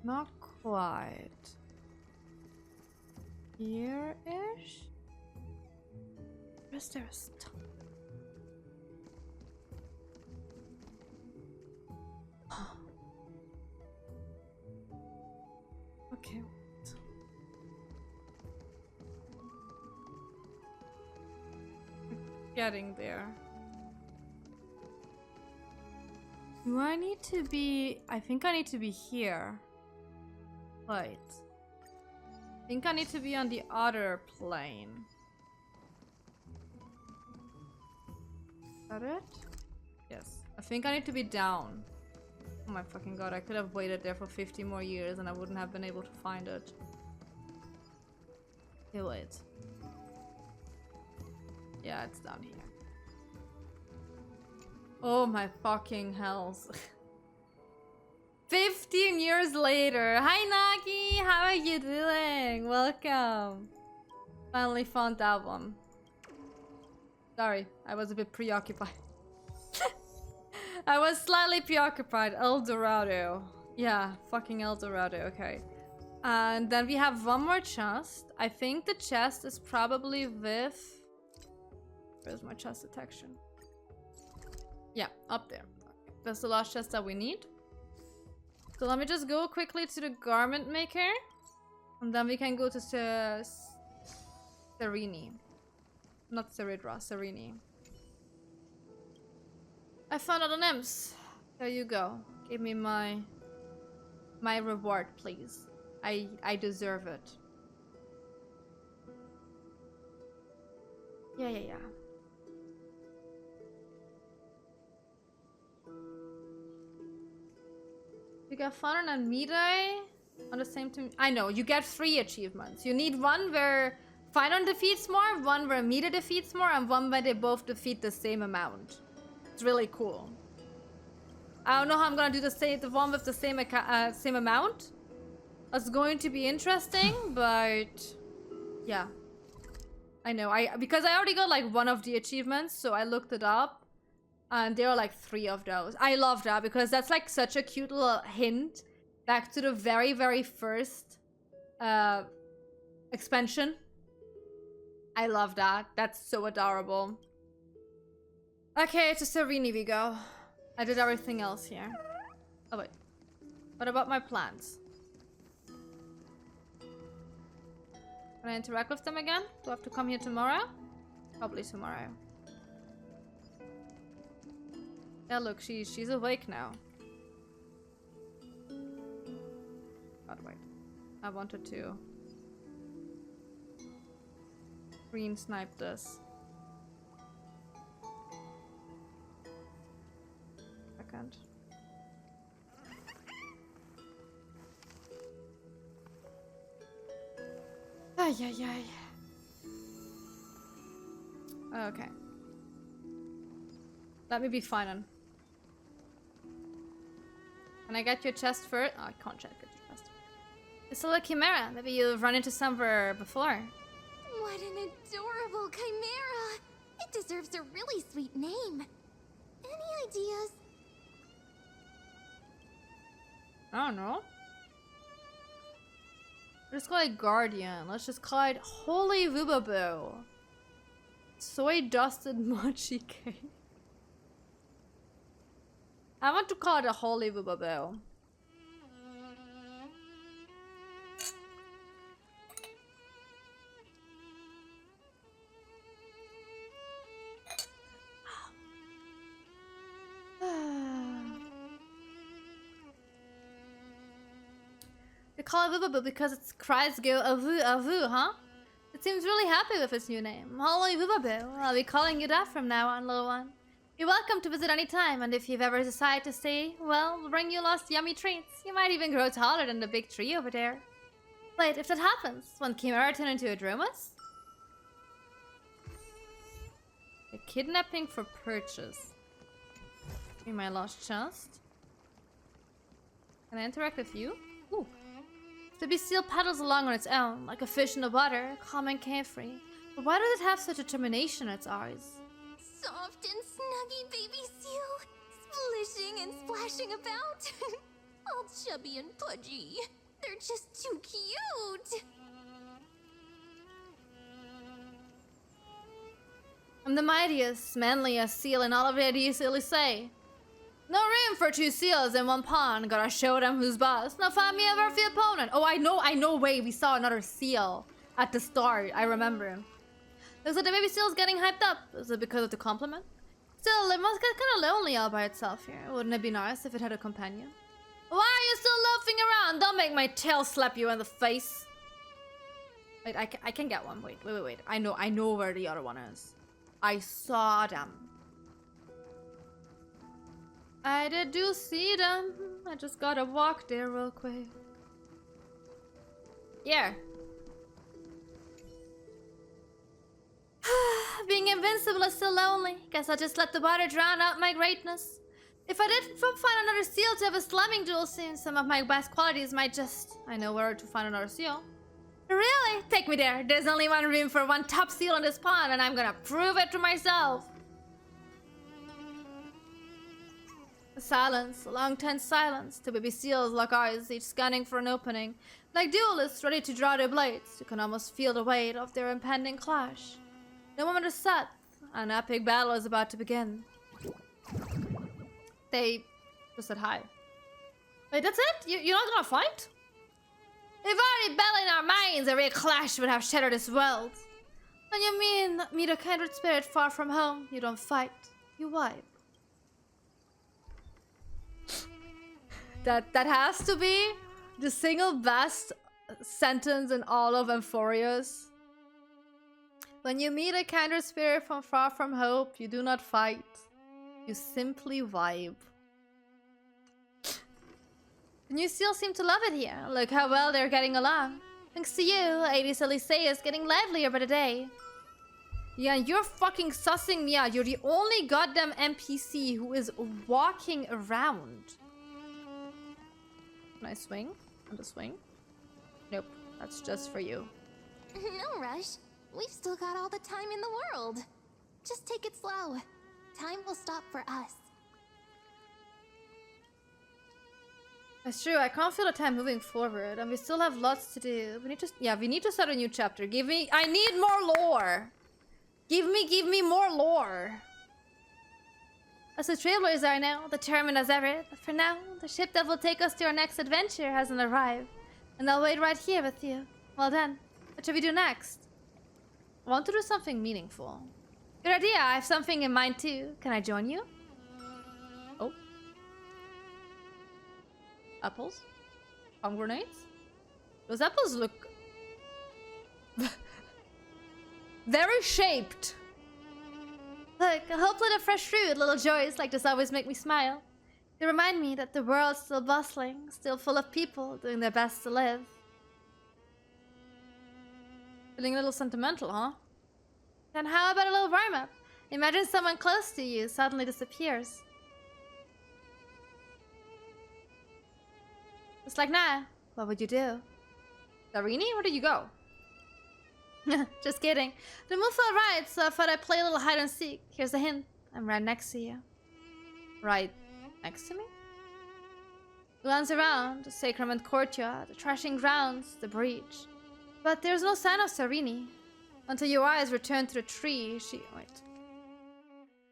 Not quite. Here-ish? Where's there a stone? Okay. Getting there. Do I need to be... I think I need to be here. Wait. I think I need to be on the other plane. Is that it? Yes. I think I need to be down. Oh my fucking god, I could have waited there for 50 more years and I wouldn't have been able to find it. Okay, wait. Yeah, it's down here. Oh my fucking hells. 15 years later. Hi Nagi, how are you doing? Welcome. Finally found that one. Sorry, I was a bit preoccupied. I was slightly preoccupied. El Dorado. Yeah, fucking El Dorado, okay. And then we have one more chest. I think the chest is probably with... Where's my chest detection? Yeah, up there. Okay. That's the last chest that we need. So let me just go quickly to the garment maker. And then we can go to Serini. Not Seridra, Serini. I found all the nymphs. There you go. Give me my reward, please. I deserve it. Yeah. You get Fauna and Midai on the same team. I know, you get 3 achievements. You need one where Fauna defeats more, one where Midai defeats more, and one where they both defeat the same amount. It's really cool. I don't know how I'm gonna do the one with the same amount. It's going to be interesting, but yeah. I know, because I already got like one of the achievements, so I looked it up. And there are like 3 of those. I love that because that's like such a cute little hint back to the very, very first expansion. I love that. That's so adorable. Okay, to Serini we go. I did everything else here. Oh wait. What about my plants? Can I interact with them again? Do I have to come here tomorrow? Probably tomorrow. Yeah, look, she's awake now. God, wait. I wanted to green snipe this. Second. Ay. Okay. Let me be fine. Can I get your chest first? Oh, I can't get your chest. It's a little chimera. Maybe you've run into somewhere before. What an adorable chimera! It deserves a really sweet name. Any ideas? I don't know. Let's call it Guardian. Let's just call it Holy Wubaboo. Soy dusted mochi cake. I want to call it a Holy Wubaboo. They call it Wubaboo because its cries go avoo avoo, huh? It seems really happy with its new name. Holy Wubaboo. I'll be calling you that from now on, little one. You're welcome to visit any time, and if you've ever decided to stay, well, we'll bring you lots of yummy treats. You might even grow taller than the big tree over there. Wait, if that happens, won't Chimera turn into a Dromus? A kidnapping for purchase. Give me my lost chest. Can I interact with you? Ooh. The beast seal paddles along on its own, like a fish in the water, calm and carefree. But why does it have such determination in its eyes? Soft and snuggy baby seal, splishing and splashing about. All chubby and pudgy. They're just too cute. I'm the mightiest, manliest seal in all of Aedes, Elysiae. No room for two seals in one pond. Gotta show them who's boss. Now find me a worthy opponent. Oh, I know. Wait, we saw another seal at the start. I remember. Looks like the baby seal's getting hyped up. Is it because of the compliment? Still, it must get kind of lonely all by itself here. Wouldn't it be nice if it had a companion? Why are you still loafing around? Don't make my tail slap you in the face. Wait, I can get one. Wait. I know where the other one is. I saw them. I do see them. I just gotta walk there real quick. Yeah. Being invincible is still lonely. Guess I'll just let the water drown out my greatness. If I did find another seal to have a slamming duel soon, some of my best qualities might just... I know where to find another seal. Really? Take me there. There's only one room for one top seal in this pond, and I'm gonna prove it to myself. A silence, a long tense silence. The baby seals lock eyes, each scanning for an opening. Like duelists ready to draw their blades, you can almost feel the weight of their impending clash. The moment is set. An epic battle is about to begin. They just said hi. Wait, that's it? You're not gonna fight? We've already battled in our minds. A real clash would have shattered this world. And you mean meet a kindred spirit far from home? You don't fight, you wipe. That has to be the single best sentence in all of Amphorius. When you meet a kindred spirit from far from home, you do not fight. You simply vibe. The new seals seem to love it here. Look how well they're getting along. Thanks to you, Aedes Elysiae is getting livelier by the day. Yeah, you're fucking sussing me out. You're the only goddamn NPC who is walking around. Can I swing? On the swing? Nope, that's just for you. No rush. We've still got all the time in the world. Just take it slow. Time will stop for us. That's true, I can't feel the time moving forward, and we still have lots to do. We need to start a new chapter. I need more lore! Give me more lore! As a trailblazer I know, determined as ever, but for now, the ship that will take us to our next adventure hasn't arrived. And I'll wait right here with you. Well then, what should we do next? I want to do something meaningful. Good idea, I have something in mind too. Can I join you? Oh. Apples? Palm grenades? Those apples look... very shaped. Look, hopefully the fresh fruit, little joys like this always make me smile. They remind me that the world's still bustling, still full of people doing their best to live. Feeling a little sentimental, huh? Then how about a little warm-up? Imagine someone close to you suddenly disappears. Just like now, what would you do? Darini, where did you go? Just kidding. The mood felt right, so I thought I'd play a little hide and seek. Here's a hint. I'm right next to you. Right next to me? Glance around, the sacrament courtyard, the thrashing grounds, the breach. But there's no sign of Sarini. Until your eyes return to the tree, wait.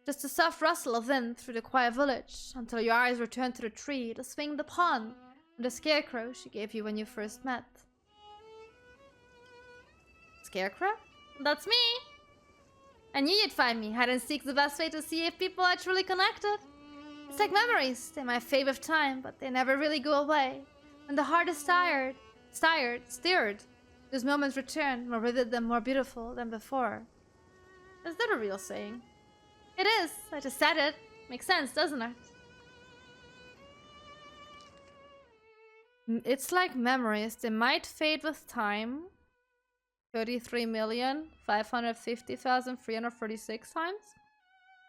Just a soft rustle of wind through the quiet village. Until your eyes return to the tree, the swing, the pond, and the scarecrow she gave you when you first met. Scarecrow? That's me! I knew you'd find me. Hide and seek's the best way to see if people are truly connected. It's like memories. They might fade with time, but they never really go away. When the heart is stirred, those moments return, more vivid and more beautiful than before. Is that a real saying? It is. I just said it. Makes sense, doesn't it? It's like memories. They might fade with time. 33,550,336 times.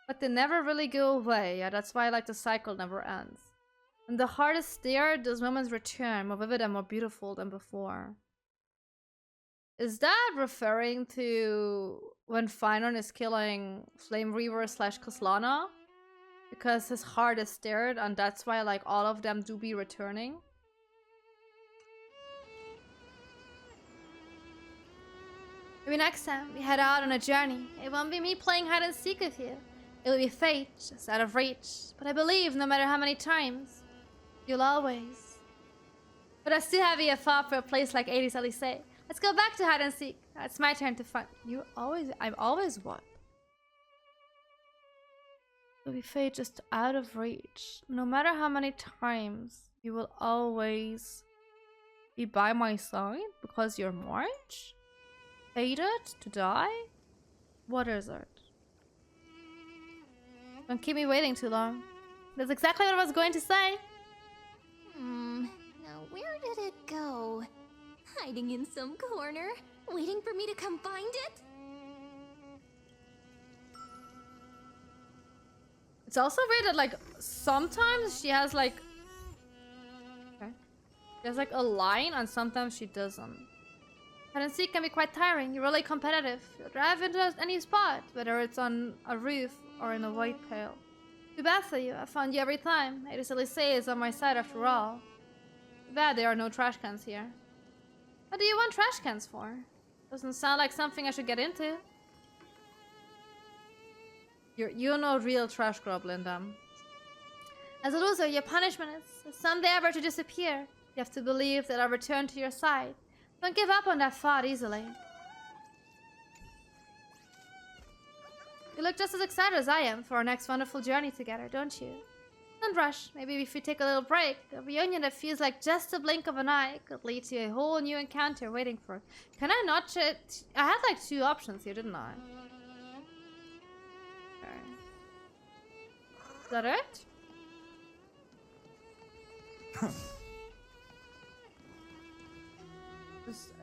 But they never really go away. Yeah, that's why like the cycle never ends. And the hardest stare, those moments return, more vivid and more beautiful than before. Is that referring to when Finon is killing Flame Reaver / Kaslana? Because his heart is stirred, and that's why like all of them do be returning? Maybe next time we head out on a journey, it won't be me playing hide and seek with you. It will be fate, just out of reach. But I believe no matter how many times, you'll always. But I still have a thought for a place like Aedes, Elysiae. Let's go back to hide and seek. It's my turn to find. I'm always what? It will be fate, just out of reach. No matter how many times, you will always be by my side because you're March? Fated to die? What is it? Don't keep me waiting too long. That's exactly what I was going to say. Now where did it go? Hiding in some corner, waiting for me to come find it? It's also weird that like sometimes she has like she has like a line and sometimes she doesn't. Hide and seek can be quite tiring. You're really competitive. You'll drive into any spot, whether it's on a roof or in a white pail. Too bad for you. I found you every time. Aedes Elysiae is on my side after all. Too bad there are no trash cans here. What do you want trash cans for? Doesn't sound like something I should get into. You're no real trash goblin, them. As a loser, your punishment is someday ever to disappear. You have to believe that I'll return to your side. Don't give up on that thought easily. You look just as excited as I am for our next wonderful journey together, don't you? Don't rush. Maybe if we take a little break, a reunion that feels like just a blink of an eye could lead to a whole new encounter waiting for. Can I not I had like 2 options here, didn't I? Okay. Is that it?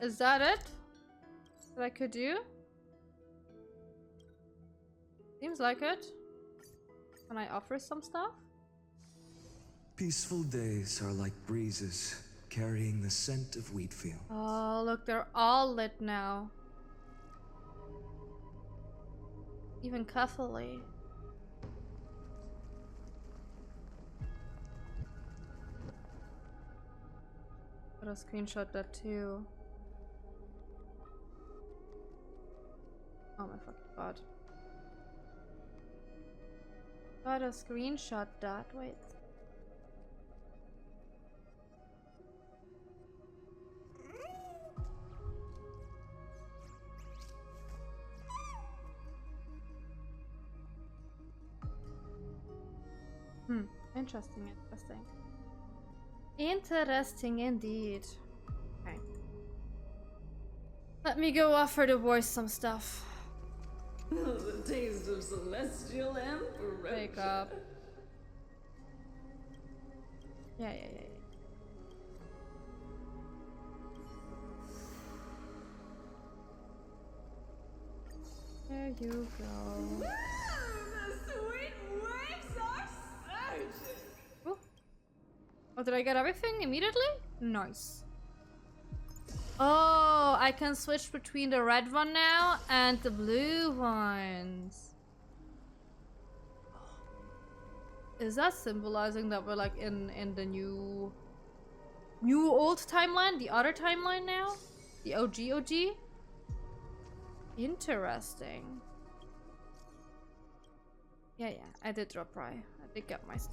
Is that it? That I could do? Seems like it. Can I offer some stuff? Peaceful days are like breezes, carrying the scent of wheat field. Oh, look, they're all lit now. Even cuffily. Gotta screenshot that too. Oh my fucking god. Gotta screenshot that. Wait. Interesting, interesting. Interesting indeed. Okay. Let me go offer the boys some stuff. The taste of celestial emperor. Wake up. Yeah. There you go. The sweet waves are surging. Ooh. Oh, did I get everything immediately? Nice. Oh, I can switch between the red one now and the blue ones. Is that symbolizing that we're like in the new old timeline? The other timeline now? The OG? Interesting. Yeah, I did drop Rye. I did get my stuff.